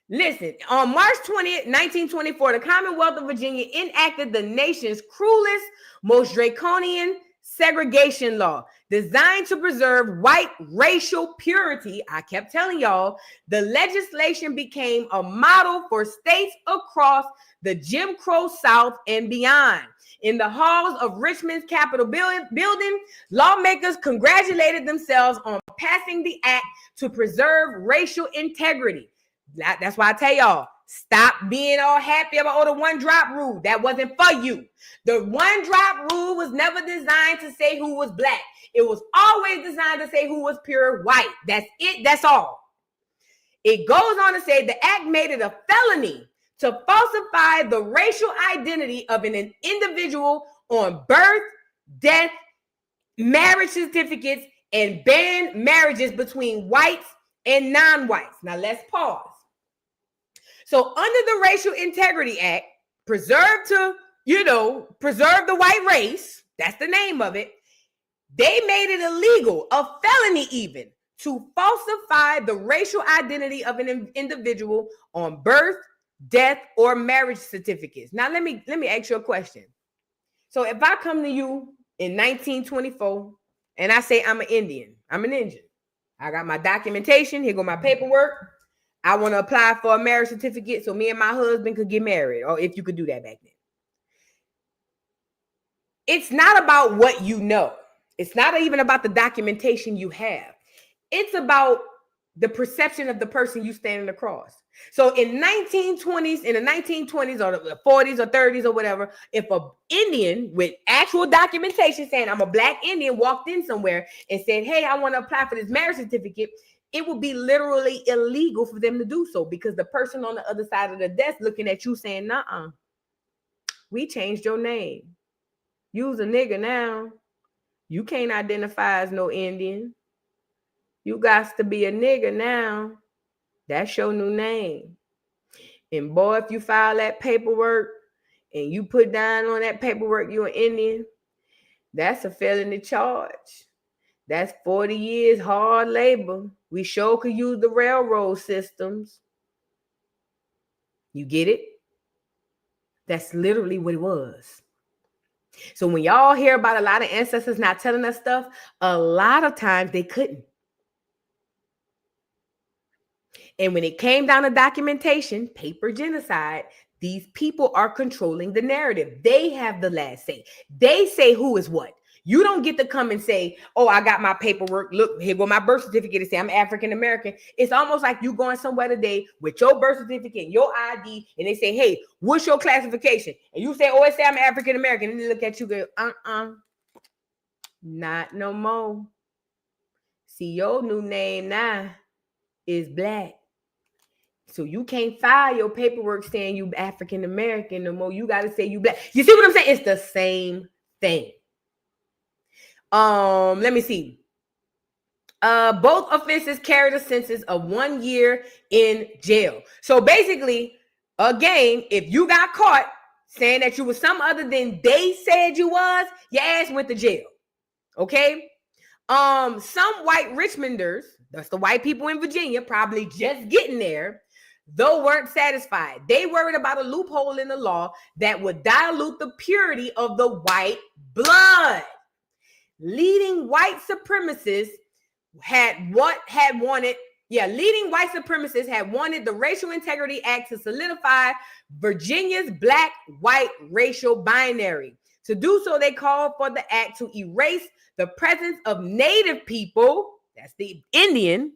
Listen, on March 20th, 1924, the Commonwealth of Virginia enacted the nation's cruelest, most draconian segregation law designed to preserve white racial purity. I kept telling y'all, the legislation became a model for states across the Jim Crow South and beyond. In the halls of Richmond's Capitol building, lawmakers congratulated themselves on passing the act to preserve racial integrity. That's why I tell y'all, stop being all happy about the one drop rule. That wasn't for you. The one drop rule was never designed to say who was black. It was always designed to say who was pure white. That's it. That's all. It goes on to say the act made it a felony to falsify the racial identity of an individual on birth, death, marriage certificates, and banned marriages between whites and non-whites. Now let's pause. So under the Racial Integrity Act, preserve the white race, that's the name of it, they made it illegal, a felony even, to falsify the racial identity of an individual on birth, death, or marriage certificates. Now let me ask you a question. So if I come to you in 1924 and I say I'm an Indian, I'm an Indian, I got my documentation, here go my paperwork, I want to apply for a marriage certificate so me and my husband could get married, or if you could do that back then. It's not about what you know. It's not even about the documentation you have. It's about the perception of the person you standing across. So in the 1920s or the 40s or 30s or whatever, if an Indian with actual documentation saying I'm a black Indian walked in somewhere and said, hey, I want to apply for this marriage certificate, it would be literally illegal for them to do so because the person on the other side of the desk looking at you saying, nuh-uh, we changed your name. You's a nigga now. You can't identify as no Indian. You got to be a nigga now. That's your new name. And boy, if you file that paperwork and you put down on that paperwork you're an Indian, that's a felony charge. That's 40 years hard labor. We sure could use the railroad systems. You get it? That's literally what it was. So when y'all hear about a lot of ancestors not telling us stuff, a lot of times they couldn't. And when it came down to documentation, paper genocide, these people are controlling the narrative. They have the last say. They say who is what. You don't get to come and say, oh, I got my paperwork. Look, here go my birth certificate to say I'm African American. It's almost like you going somewhere today with your birth certificate and your ID, and they say, hey, what's your classification? And you say, oh, I say I'm African American. And they look at you and go, not no more. See, your new name now is black. So you can't file your paperwork saying you African American no more. You got to say you black. You see what I'm saying? It's the same thing. Let me see. Both offenses carried a sentence of 1 year in jail. So basically, again, if you got caught saying that you was some other than they said you was, your ass went to jail. Okay. Some white Richmonders, that's the white people in Virginia, probably just getting there, though weren't satisfied. They worried about a loophole in the law that would dilute the purity of the white blood. Leading white supremacists had wanted the Racial Integrity Act to solidify Virginia's black-white racial binary. To do so, they called for the act to erase the presence of Native people, that's the Indian,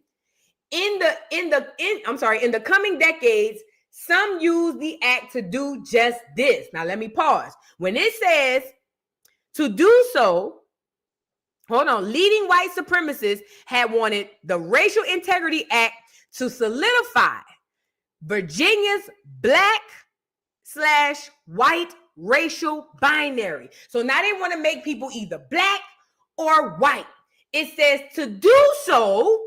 in the coming decades. Some use the act to do just this. Now let me pause. When it says to do so, leading white supremacists had wanted the Racial Integrity Act to solidify Virginia's black/white racial binary. So now they want to make people either black or white. It says to do so,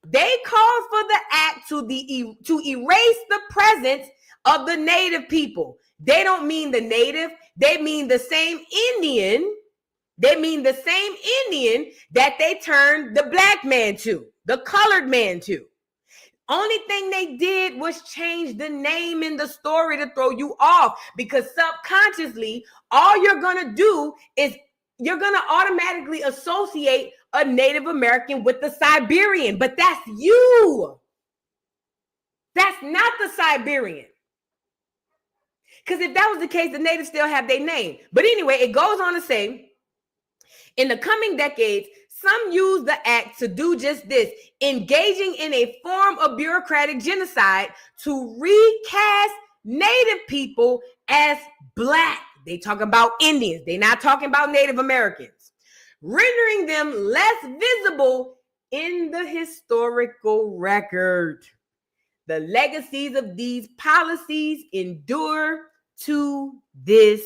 they called for the act to erase the presence of the Native people. They don't mean the Native. They mean the same Indian. They mean the same Indian that they turned the black man to, the colored man to. Only thing they did was change the name in the story to throw you off, because subconsciously, all you're going to do is you're going to automatically associate a Native American with the Siberian, but that's you. That's not the Siberian. Because if that was the case, the natives still have their name. But anyway, it goes on to say, in the coming decades, some use the act to do just this, engaging in a form of bureaucratic genocide to recast Native people as black. They talk about Indians. They're not talking about Native Americans, rendering them less visible in the historical record. The legacies of these policies endure to this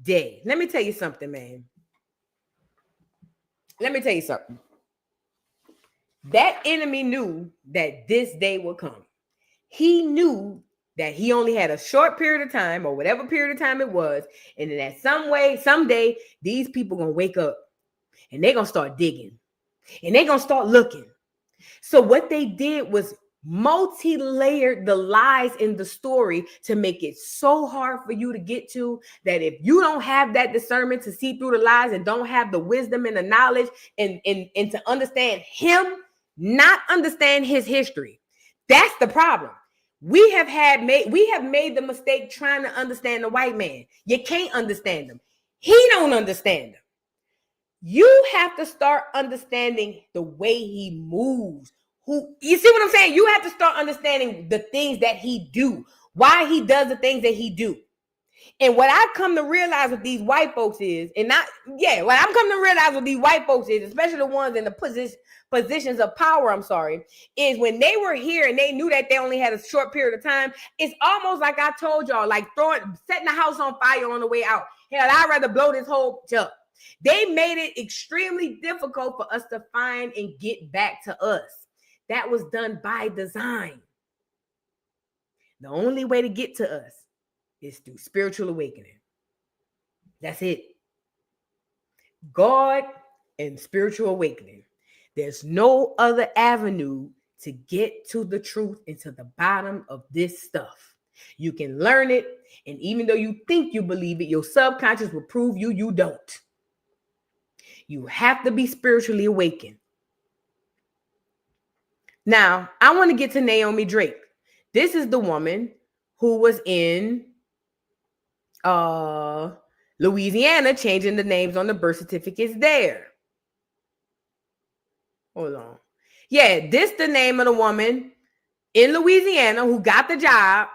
day. Let me tell you something, man. Let me tell you something. That enemy knew that this day would come. He knew that he only had a short period of time, or whatever period of time it was, and that someday, these people gonna wake up and they're gonna start digging and they're gonna start looking. So what they did was multi-layered the lies in the story to make it so hard for you to get to, that if you don't have that discernment to see through the lies and don't have the wisdom and the knowledge and to understand him, not understand his history, that's the problem. We have made the mistake trying to understand the white man. You can't understand him. He don't understand him. You have to start understanding the way he moves. You see what I'm saying? You have to start understanding the things that he do, why he does the things that he do. And what I've come to realize with these white folks is, especially the ones in the positions of power, is when they were here and they knew that they only had a short period of time, it's almost like I told y'all, like setting the house on fire on the way out. Hell, I'd rather blow this whole up. They made it extremely difficult for us to find and get back to us. That was done by design. The only way to get to us is through spiritual awakening. That's it. God and spiritual awakening. There's no other avenue to get to the truth and to the bottom of this stuff. You can learn it, and even though you think you believe it, your subconscious will prove you don't. You have to be spiritually awakened. Now, I want to get to Naomi Drake. This is the woman who was in Louisiana changing the names on the birth certificates there. Hold on. Yeah, this the name of the woman in Louisiana who got the job,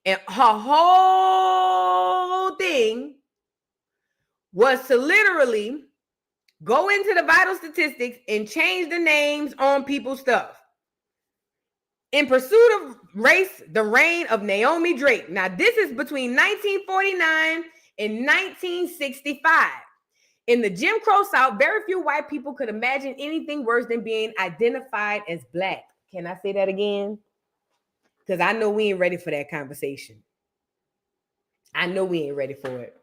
and her whole thing was to literally go into the vital statistics and change the names on people's stuff. In pursuit of race, the reign of Naomi Drake. Now, this is between 1949 and 1965. In the Jim Crow South, very few white people could imagine anything worse than being identified as black. Can I say that again? Because I know we ain't ready for that conversation. I know we ain't ready for it.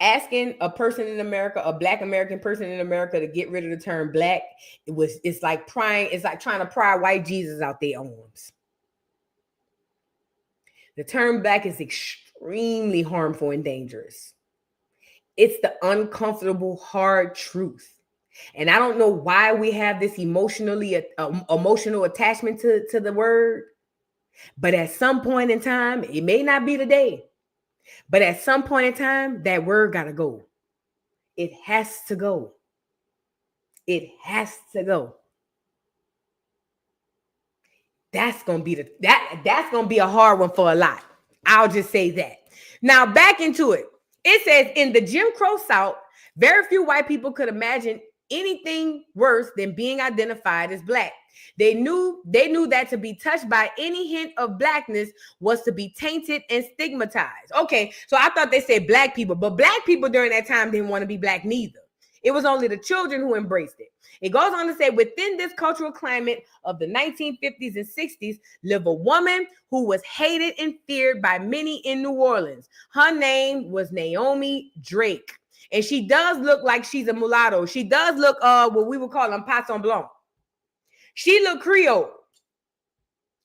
asking a person in America, a Black American person in America, to get rid of the term Black, it's like trying to pry white Jesus out their arms. The term Black is extremely harmful and dangerous. It's the uncomfortable, hard truth. And I don't know why we have this emotional attachment to the word, but at some point in time, it may not be today, but at some point in time, that word got to go. It has to go. It has to go. That's gonna be that's gonna be a hard one for a lot. I'll just say that. Now back into it. It says in the Jim Crow South, very few white people could imagine anything worse than being identified as Black. They knew that to be touched by any hint of Blackness was to be tainted and stigmatized. Okay, so I thought they said Black people, but Black people during that time didn't want to be Black neither. It was only the children who embraced it. It goes on to say, within this cultural climate of the 1950s and 60s, lived a woman who was hated and feared by many in New Orleans. Her name was Naomi Drake. And she does look like she's a mulatto. She does look what we would call them Passon Blanc. She looked Creole.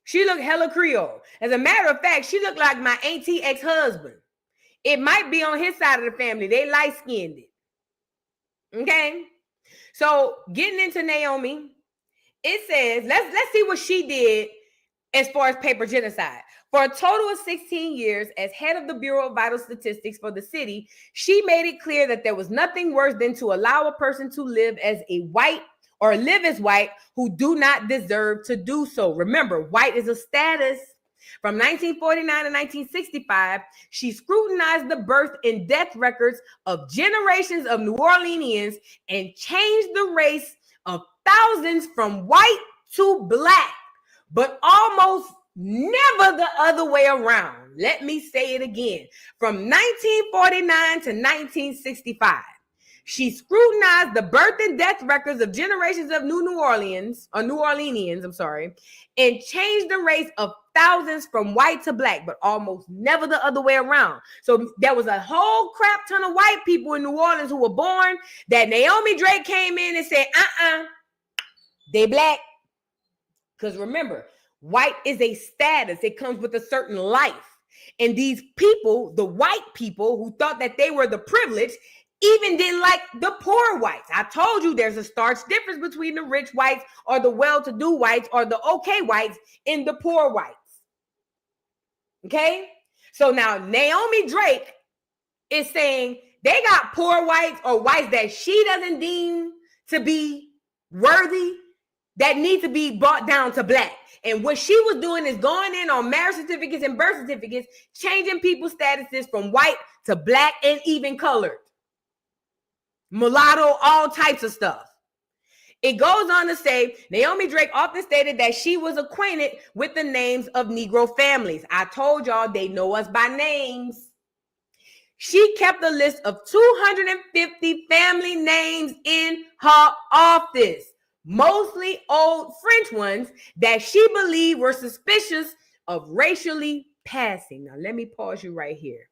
She looked hella Creole. As a matter of fact, she looked like my auntie ex-husband. It might be on his side of the family. They light-skinned it. Okay? So getting into Naomi, it says, let's see what she did as far as paper genocide. For a total of 16 years as head of the Bureau of Vital Statistics for the city, she made it clear that there was nothing worse than to allow a person to live as white who do not deserve to do so. Remember, white is a status. From 1949 to 1965, she scrutinized the birth and death records of generations of New Orleanians and changed the race of thousands from white to Black, but almost never the other way around. Let me say it again. From 1949 to 1965, she scrutinized the birth and death records of generations of New Orleanians, and changed the race of thousands from white to Black, but almost never the other way around. So there was a whole crap ton of white people in New Orleans who were born that Naomi Drake came in and said, they Black. Because remember, white is a status. It comes with a certain life. And these people, the white people who thought that they were the privileged, even didn't like the poor whites. I told you there's a stark difference between the rich whites or the well-to-do whites or the okay whites and the poor whites. Okay? So now Naomi Drake is saying they got poor whites or whites that she doesn't deem to be worthy that need to be brought down to Black. And what she was doing is going in on marriage certificates and birth certificates, changing people's statuses from white to Black and even colored. Mulatto, all types of stuff. It goes on to say, Naomi Drake often stated that she was acquainted with the names of Negro families. I told y'all they know us by names. She kept a list of 250 family names in her office, mostly old French ones that she believed were suspicious of racially passing. Now, let me pause you right here.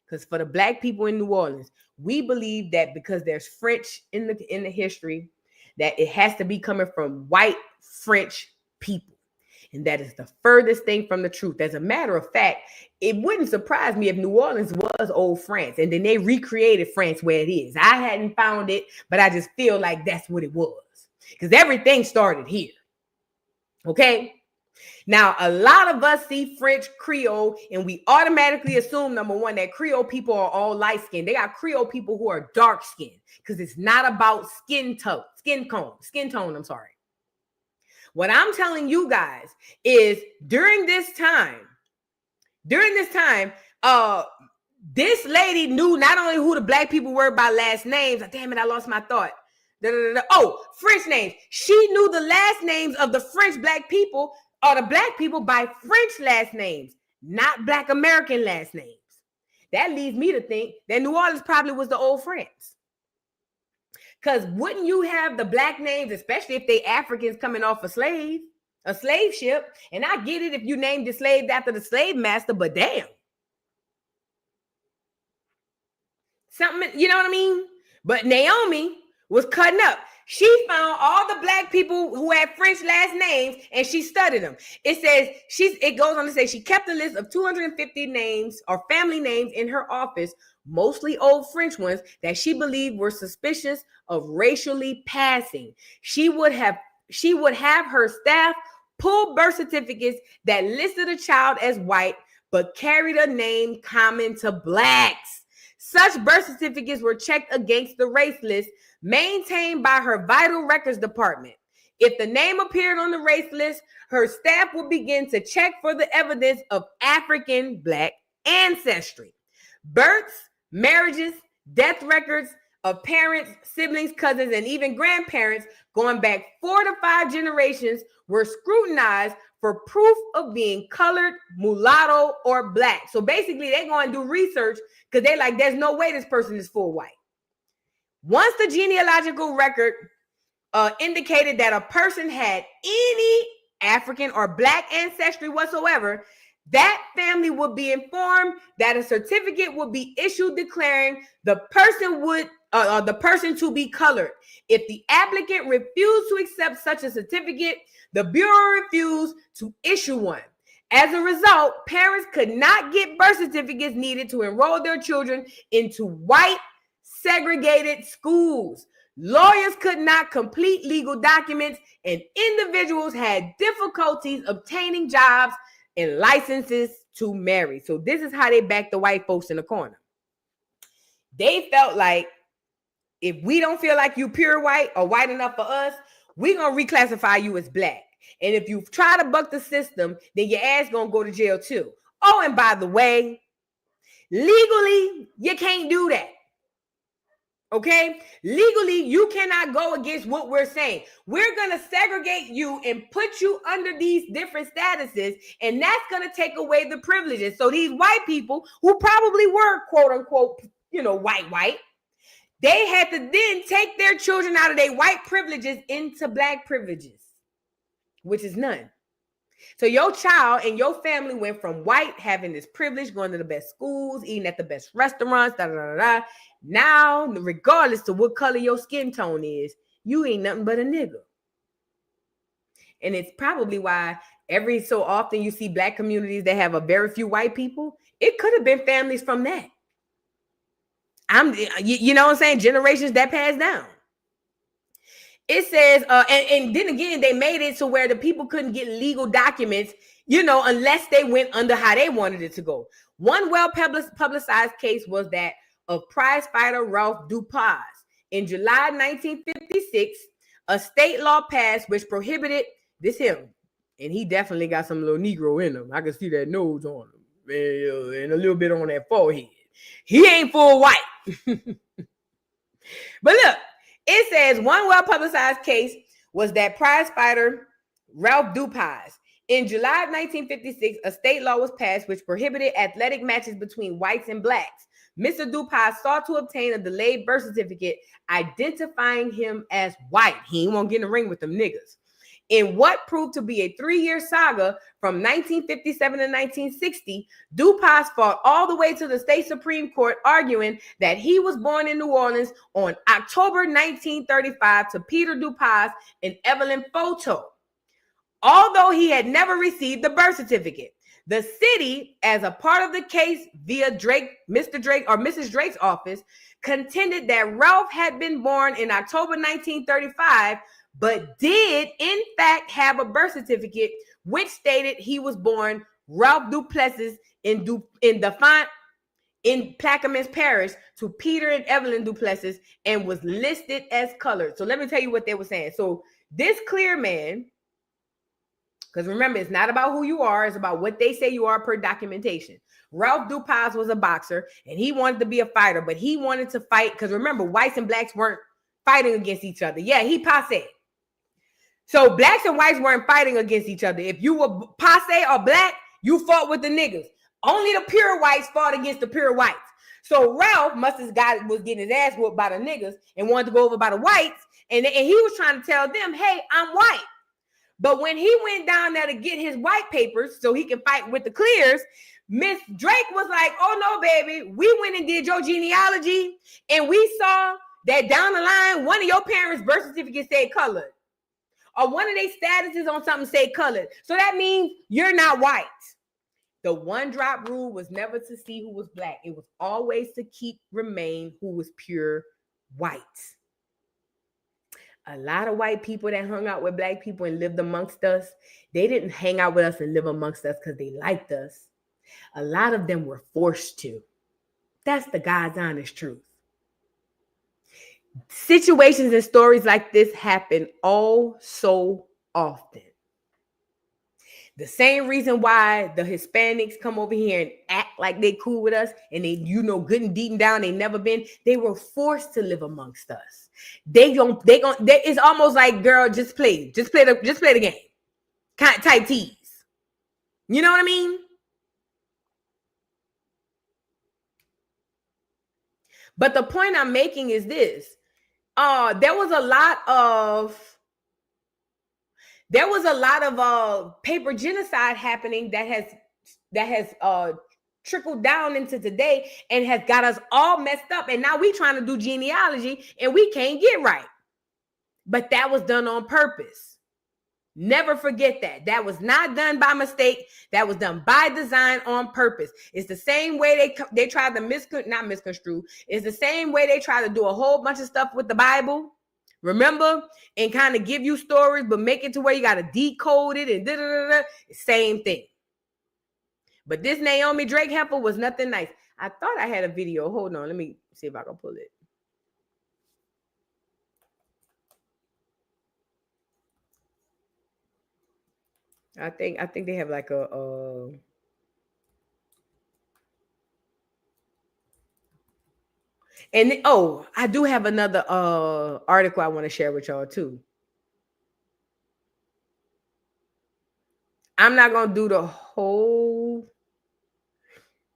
Because for the Black people in New Orleans, we believe that because there's French in the history, that it has to be coming from white French people. And that is the furthest thing from the truth. As a matter of fact, it wouldn't surprise me if New Orleans was old France and then they recreated France where it is. I hadn't found it, but I just feel like that's what it was. Because everything started here. Okay? Now, a lot of us see French Creole and we automatically assume, number one, that Creole people are all light-skinned. They got Creole people who are dark-skinned because it's not about skin tone. What I'm telling you guys is during this time, this lady knew not only who the Black people were by last names. Damn it, I lost my thought. Oh, French names. She knew the last names of the French Black people or the Black people by French last names, not Black American last names. That leads me to think that New Orleans probably was the old France. Because wouldn't you have the Black names, especially if they Africans coming off a slave ship? And I get it if you named the slave after the slave master, but damn. something, you know what I mean? But Naomi was cutting up. She found all the black people who had French last names and she studied them. It says it goes on to say she kept a list of 250 names or family names in her office, mostly old French ones that she believed were suspicious of racially passing. She would have her staff pull birth certificates that listed a child as white but carried a name common to blacks. Such birth certificates were checked against the race list maintained by her vital records department. If the name appeared on the race list, her staff would begin to check for the evidence of African black ancestry. Births, marriages, death records of parents, siblings, cousins, and even grandparents going back 4 to 5 generations were scrutinized for proof of being colored, mulatto, or black. So basically, they're going to do research because they're like, there's no way this person is full white. Once the genealogical record indicated that a person had any African or black ancestry whatsoever, that family would be informed that a certificate would be issued declaring the person to be colored. If the applicant refused to accept such a certificate, the Bureau refused to issue one. As a result, parents could not get birth certificates needed to enroll their children into white segregated schools. Lawyers could not complete legal documents, and individuals had difficulties obtaining jobs and licenses to marry. So this is how they backed the white folks in the corner. They felt like if we don't feel like you pure white or white enough for us, we're going to reclassify you as black. And if you try to buck the system, then your ass going to go to jail too. Oh, and by the way, legally, you can't do that. Okay? Legally, you cannot go against what we're saying. We're going to segregate you and put you under these different statuses, and that's going to take away the privileges. So these white people who probably were, quote unquote, white, they had to then take their children out of their white privileges into black privileges, which is none. So your child and your family went from white, having this privilege, going to the best schools, eating at the best restaurants, Now, regardless of what color your skin tone is, you ain't nothing but a nigga. And it's probably why every so often you see black communities that have a very few white people. It could have been families from that. You know what I'm saying? Generations that passed down. It says, and then again, they made it to where the people couldn't get legal documents, unless they went under how they wanted it to go. One well-publicized case was that of prize fighter Ralph Dupas. In July 1956, a state law passed which prohibited him. And he definitely got some little Negro in him. I can see that nose on him and a little bit on that forehead. He ain't full white. But look, it says one well-publicized case was that prize fighter Ralph Dupas. In July of 1956, a state law was passed which prohibited athletic matches between whites and blacks. Mr. Dupas sought to obtain a delayed birth certificate identifying him as white. He ain't won't get in the ring with them niggas. In what proved to be a 3-year saga from 1957 to 1960, Dupas fought all the way to the state Supreme Court, arguing that he was born in New Orleans on October 1935 to Peter Dupas and Evelyn Photo. Although he had never received the birth certificate, the city, as a part of the case via Mr. Drake or Mrs. Drake's office, contended that Ralph had been born in October 1935, but did in fact have a birth certificate which stated he was born Ralph Duplessis in Plaquemines Parish to Peter and Evelyn Duplessis and was listed as colored. So let me tell you what they were saying. So this clear man, because remember, it's not about who you are, it's about what they say you are per documentation. Ralph Dupas was a boxer and he wanted to be a fighter, but he wanted to fight because remember, whites and blacks weren't fighting against each other. Yeah, he passe. So blacks and whites weren't fighting against each other. If you were passe or black, you fought with the niggas. Only the pure whites fought against the pure whites. So Ralph was getting his ass whooped by the niggas and wanted to go over by the whites. And he was trying to tell them, hey, I'm white. But when he went down there to get his white papers so he can fight with the clears, Miss Drake was like, oh no, baby, we went and did your genealogy, and we saw that down the line, one of your parents' birth certificates said colored, or one of their statuses on something say colored. So that means you're not white. The one drop rule was never to see who was black. It was always to remain who was pure white. A lot of white people that hung out with black people and lived amongst us, they didn't hang out with us and live amongst us because they liked us. A lot of them were forced to. That's the God's honest truth. Situations and stories like this happen all so often. The same reason why the Hispanics come over here and act like they cool with us, and they, good and deep and down, they never been. They were forced to live amongst us. It's almost like, girl, just play the game. Type tease. You know what I mean? But the point I'm making is this. There was a lot of paper genocide happening that has trickled down into today and has got us all messed up. And now we trying to do genealogy and we can't get right. But that was done on purpose. Never forget that. That was not done by mistake. That was done by design on purpose. It's the same way they tried to not misconstrue. It's the same way they try to do a whole bunch of stuff with the Bible. Remember? And kind of give you stories, but make it to where you got to decode it and da-da-da-da. Same thing. But this Naomi Drake heifer was nothing nice. I thought I had a video. Hold on. Let me see if I can pull it. I think they have like a and I do have another article I want to share with y'all too. I'm not gonna do the whole.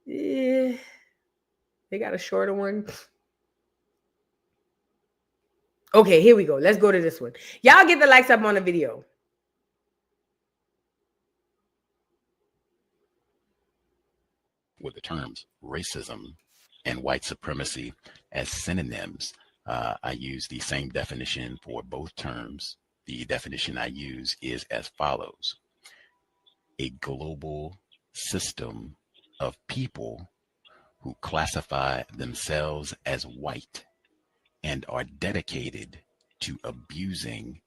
They got a shorter one. Okay, here we go. Let's go to this one. Y'all get the likes up on the video. With the terms racism and white supremacy as synonyms, I use the same definition for both terms. The definition I use is as follows: a global system of people who classify themselves as white and are dedicated to abusing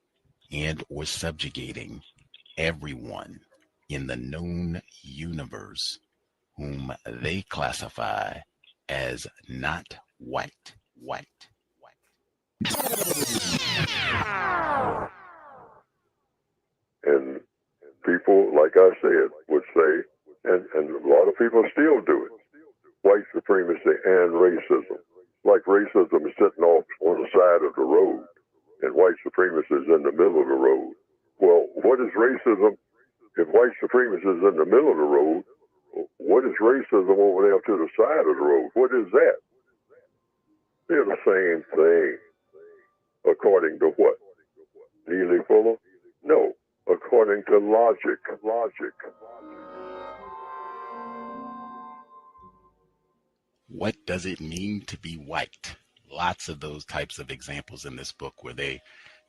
and or subjugating everyone in the known universe whom they classify as not white. And people, like I said, would say, and a lot of people still do it, white supremacy and racism. Like racism is sitting off on the side of the road, and white supremacy is in the middle of the road. Well, what is racism? If white supremacy is in the middle of the road, what is racism over there to the side of the road? What is that? They're the same thing. According to what? Neely Fuller? No. According to logic. What does it mean to be white? Lots of those types of examples in this book where they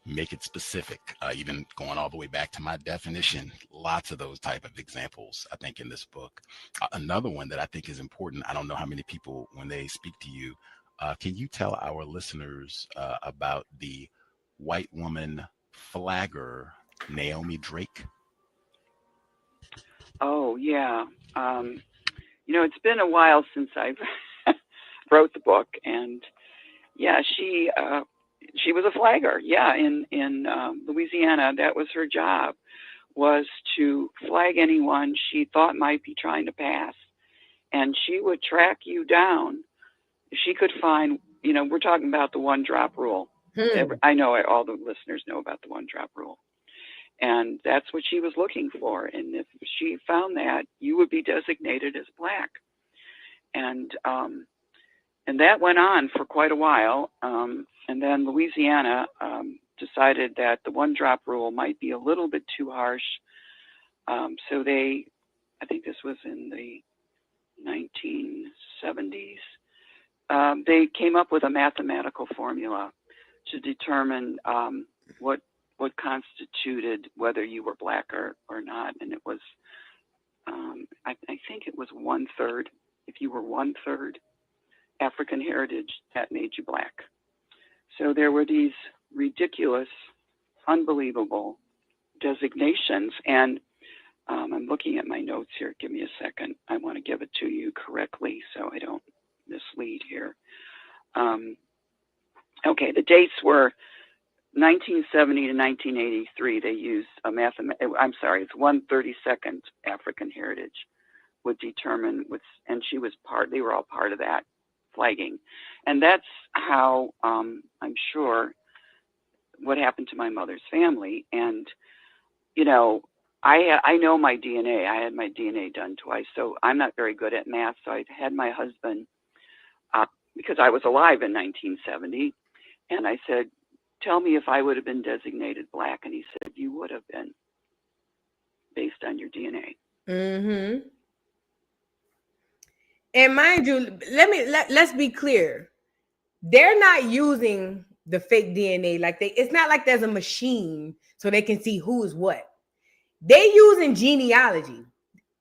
make it specific, even going all the way back to my definition. Lots of those type of examples, I think, in this book. Another one that I think is important, I don't know how many people, when they speak to you, can you tell our listeners about the white woman flagger, Naomi Drake? Oh, yeah. It's been a while since I've wrote the book, and yeah, she was a flagger. Yeah, in Louisiana, that was her job, was to flag anyone she thought might be trying to pass, and she would track you down. She could find, we're talking about the one drop rule. I know all the listeners know about the one drop rule. And that's what she was looking for. And if she found that, you would be designated as black. And that went on for quite a while. And then Louisiana decided that the one drop rule might be a little bit too harsh. So I think this was in the 1970s, they came up with a mathematical formula to determine what constituted whether you were black or not, and it was I think it was 1/3. If you were 1/3 African heritage, that made you black. So there were these ridiculous, unbelievable designations, and I'm looking at my notes here. Give me a second. I want to give it to you correctly so I don't mislead here. Okay, the dates were 1970 to 1983. They used a it's 1/32nd African heritage would determine and she was they were all part of that flagging. And that's how, I'm sure, what happened to my mother's family. And, you know, I know my DNA. I had my DNA done twice, so I'm not very good at math. So I had my husband, because I was alive in 1970, and I said, tell me if I would have been designated black. And he said, you would have been, based on your DNA. Mm-hmm. And mind you, let's be clear. They're not using the fake DNA it's not like there's a machine so they can see who is what. They using genealogy.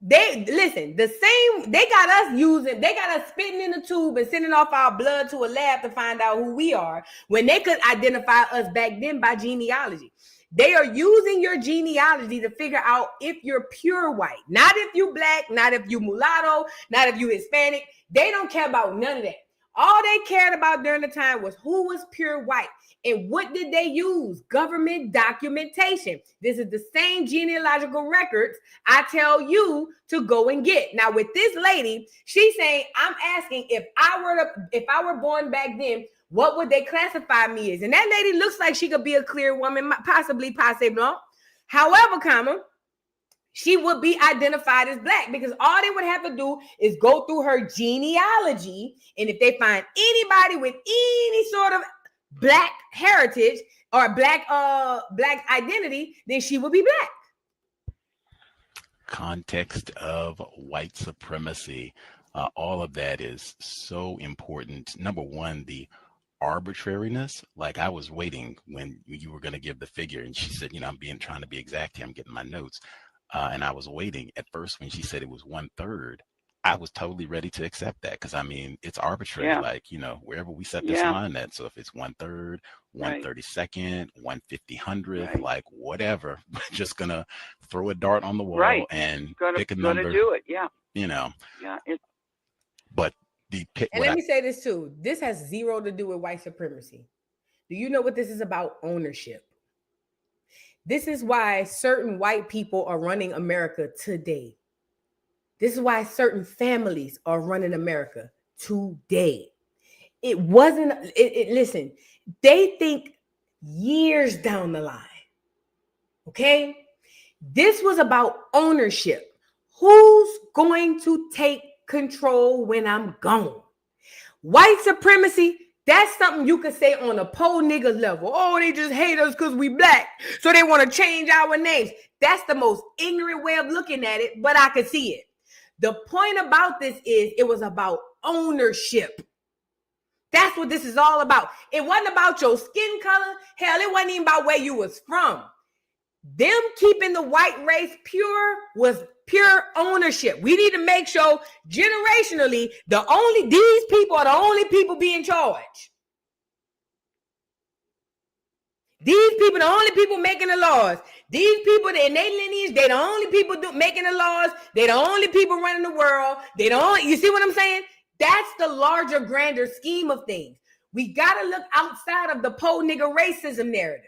They got us spitting in the tube and sending off our blood to a lab to find out who we are when they could identify us back then by genealogy. They are using your genealogy to figure out if you're pure white, not if you black, not if you mulatto, not if you Hispanic. They don't care about none of that. All they cared about during the time was who was pure white. And what did they use? Government documentation. This is the same genealogical records I tell you to go and get. Now, with this lady, she's saying, I'm asking if I were born back then, what would they classify me as? And that lady looks like she could be a clear woman, possibly passe blanc. However, she would be identified as black because all they would have to do is go through her genealogy. And if they find anybody with any sort of black heritage or black identity, then she would be black. Context of white supremacy. All of that is so important. Number one, the arbitrariness. Like, I was waiting when you were going to give the figure, and she said, I'm trying to be exact here. I'm getting my notes. And I was waiting at first when she said it was 1/3. I was totally ready to accept that because it's arbitrary. Yeah. Like, wherever we set this line at. So if it's 1/3, 1/32nd, 1/50th, like whatever, we're just gonna throw a dart on the wall and pick a number. Gonna do it, yeah. Yeah. But let me say this too. This has zero to do with white supremacy. Do you know what this is about? Ownership. This is why certain white people are running America today. This is why certain families are running America today. It wasn't, listen, they think years down the line. Okay? This was about ownership. Who's going to take control when I'm gone? White supremacy, that's something you could say on a po nigga level. Oh, they just hate us because we black, so they want to change our names. That's the most ignorant way of looking at it, but I could see it. The point about this is it was about ownership. That's what this is all about. It wasn't about your skin color. Hell, it wasn't even about where you was from. Them keeping the white race pure was pure ownership. We need to make sure generationally these people are the only people being charged. These people are the only people making the laws. These people in their lineage, they the only people making the laws. They the only people running the world. You see what I'm saying? That's the larger, grander scheme of things. We got to look outside of the po nigga racism narrative.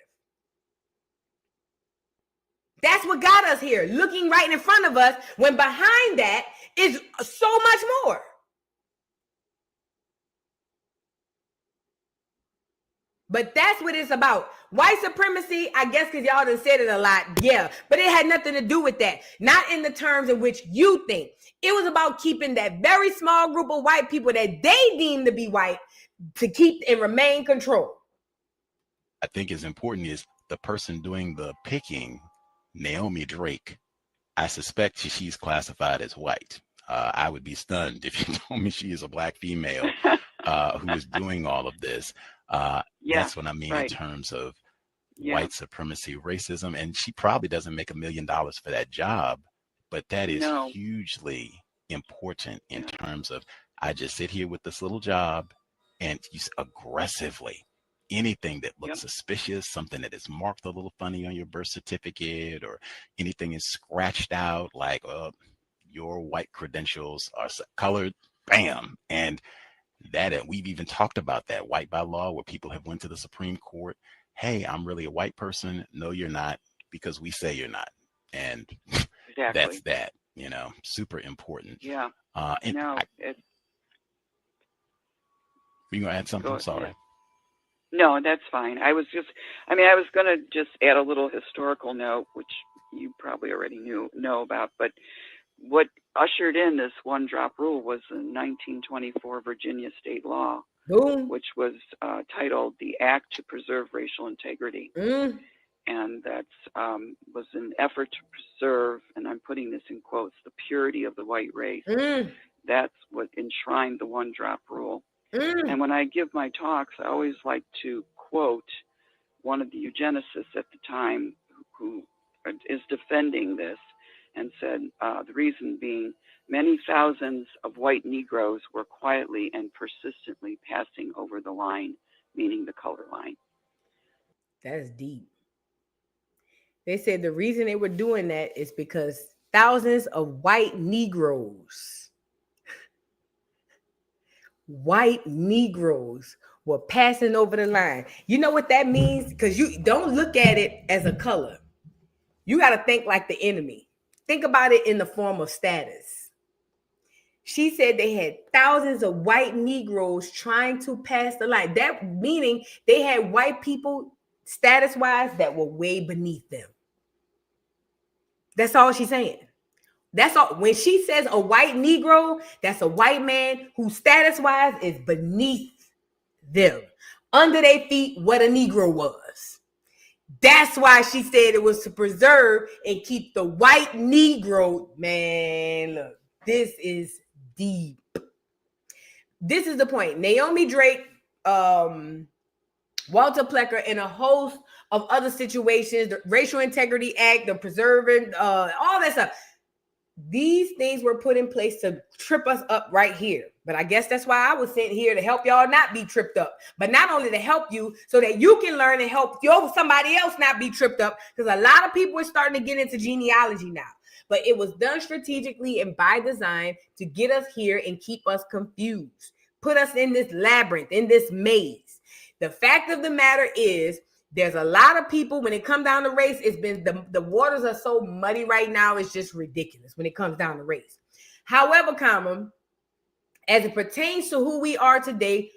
That's what got us here, looking right in front of us, when behind that is so much more. But that's what it's about. White supremacy, I guess because y'all done said it a lot, yeah. But it had nothing to do with that. Not in the terms in which you think. It was about keeping that very small group of white people that they deem to be white to keep and remain control. I think is important is the person doing the picking, Naomi Drake. I suspect she's classified as white. I would be stunned if you told me she is a black female who is doing all of this. That's what I mean in terms of white supremacy, racism. And she probably doesn't make $1 million for that job, but that is hugely important in terms of, I just sit here with this little job and use aggressively anything that looks suspicious, something that is marked a little funny on your birth certificate, or anything is scratched out like your white credentials are colored, bam. And that we've even talked about that, white by law, where people have went to the Supreme Court. Hey, I'm really a white person. No, you're not, because we say you're not. And that's that, you know, super important. Yeah. And no, you gonna add something? Sorry. No, that's fine. I was going to just add a little historical note, which you probably already know about, but what ushered in this one-drop rule was the 1924 Virginia state law, which was titled the Act to Preserve Racial Integrity. And that was an effort to preserve, and I'm putting this in quotes, the purity of the white race. That's what enshrined the one-drop rule. And when I give my talks, I always like to quote one of the eugenicists at the time who is defending this, and said, the reason being, many thousands of white Negroes were quietly and persistently passing over the line, meaning the color line. That is deep. They said the reason they were doing that is because thousands of white Negroes were passing over the line. You know what that means? Because you don't look at it as a color. You got to think like the enemy. Think about it in the form of status. She said they had thousands of white Negroes trying to pass the line. That meaning they had white people status-wise that were way beneath them. That's all she's saying. That's all. When she says a white Negro, that's a white man who status-wise is beneath them. Under their feet, what a Negro was. That's why she said it was to preserve and keep the white Negro. Man, look, this is deep. This is the point. Naomi Drake, Walter Plecker, and a host of other situations, the Racial Integrity Act, the Preserving, all that stuff. These things were put in place to trip us up right here. But I guess that's why I was sent here to help y'all not be tripped up. But not only to help you so that you can learn and help somebody else not be tripped up. Because a lot of people are starting to get into genealogy now. But it was done strategically and by design to get us here and keep us confused. Put us in this labyrinth, in this maze. The fact of the matter is, there's a lot of people, when it comes down to race, it's been the waters are so muddy right now, it's just ridiculous when it comes down to race. However, as it pertains to who we are today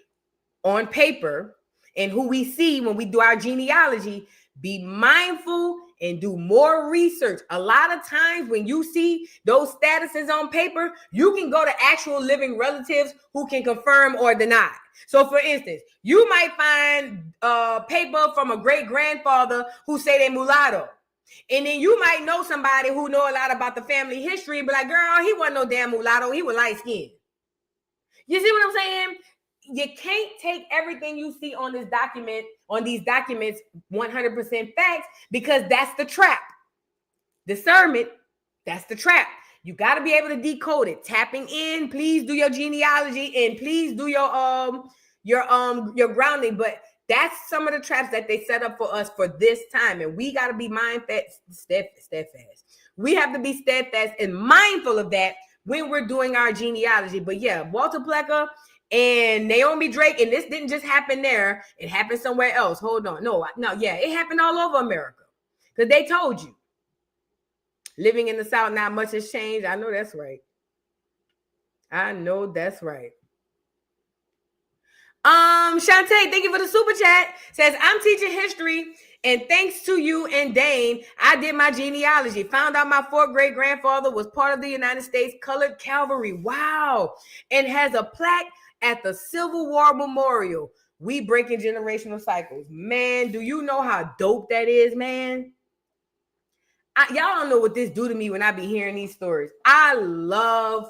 on paper and who we see when we do our genealogy, be mindful and do more research. A lot of times when you see those statuses on paper, you can go to actual living relatives who can confirm or deny. So for instance, you might find paper from a great-grandfather who say they mulatto. And then you might know somebody who know a lot about the family history, but like, girl, he wasn't no damn mulatto. He was light-skinned. You see what I'm saying? You can't take everything you see on this document, on these documents, 100% facts, because that's the trap. Discernment, that's the trap. You got to be able to decode it. Tapping in, please do your genealogy and please do your grounding. But that's some of the traps that they set up for us for this time. And we got to be steadfast. We have to be steadfast and mindful of that when we're doing our genealogy. But yeah, Walter Plecker and Naomi Drake, and this didn't just happen there. It happened somewhere else. Hold on. No, yeah, it happened all over America. Because they told you. Living in the South, not much has changed. I know that's right. Shantae, thank you for the super chat. Says, I'm teaching history, and thanks to you and Dane, I did my genealogy. Found out my 4th great-grandfather was part of the United States Colored Cavalry. Wow. And has a plaque at the Civil War Memorial. We breaking generational cycles. Man, do you know how dope that is, man? Y'all don't know what this do to me when I be hearing these stories. I love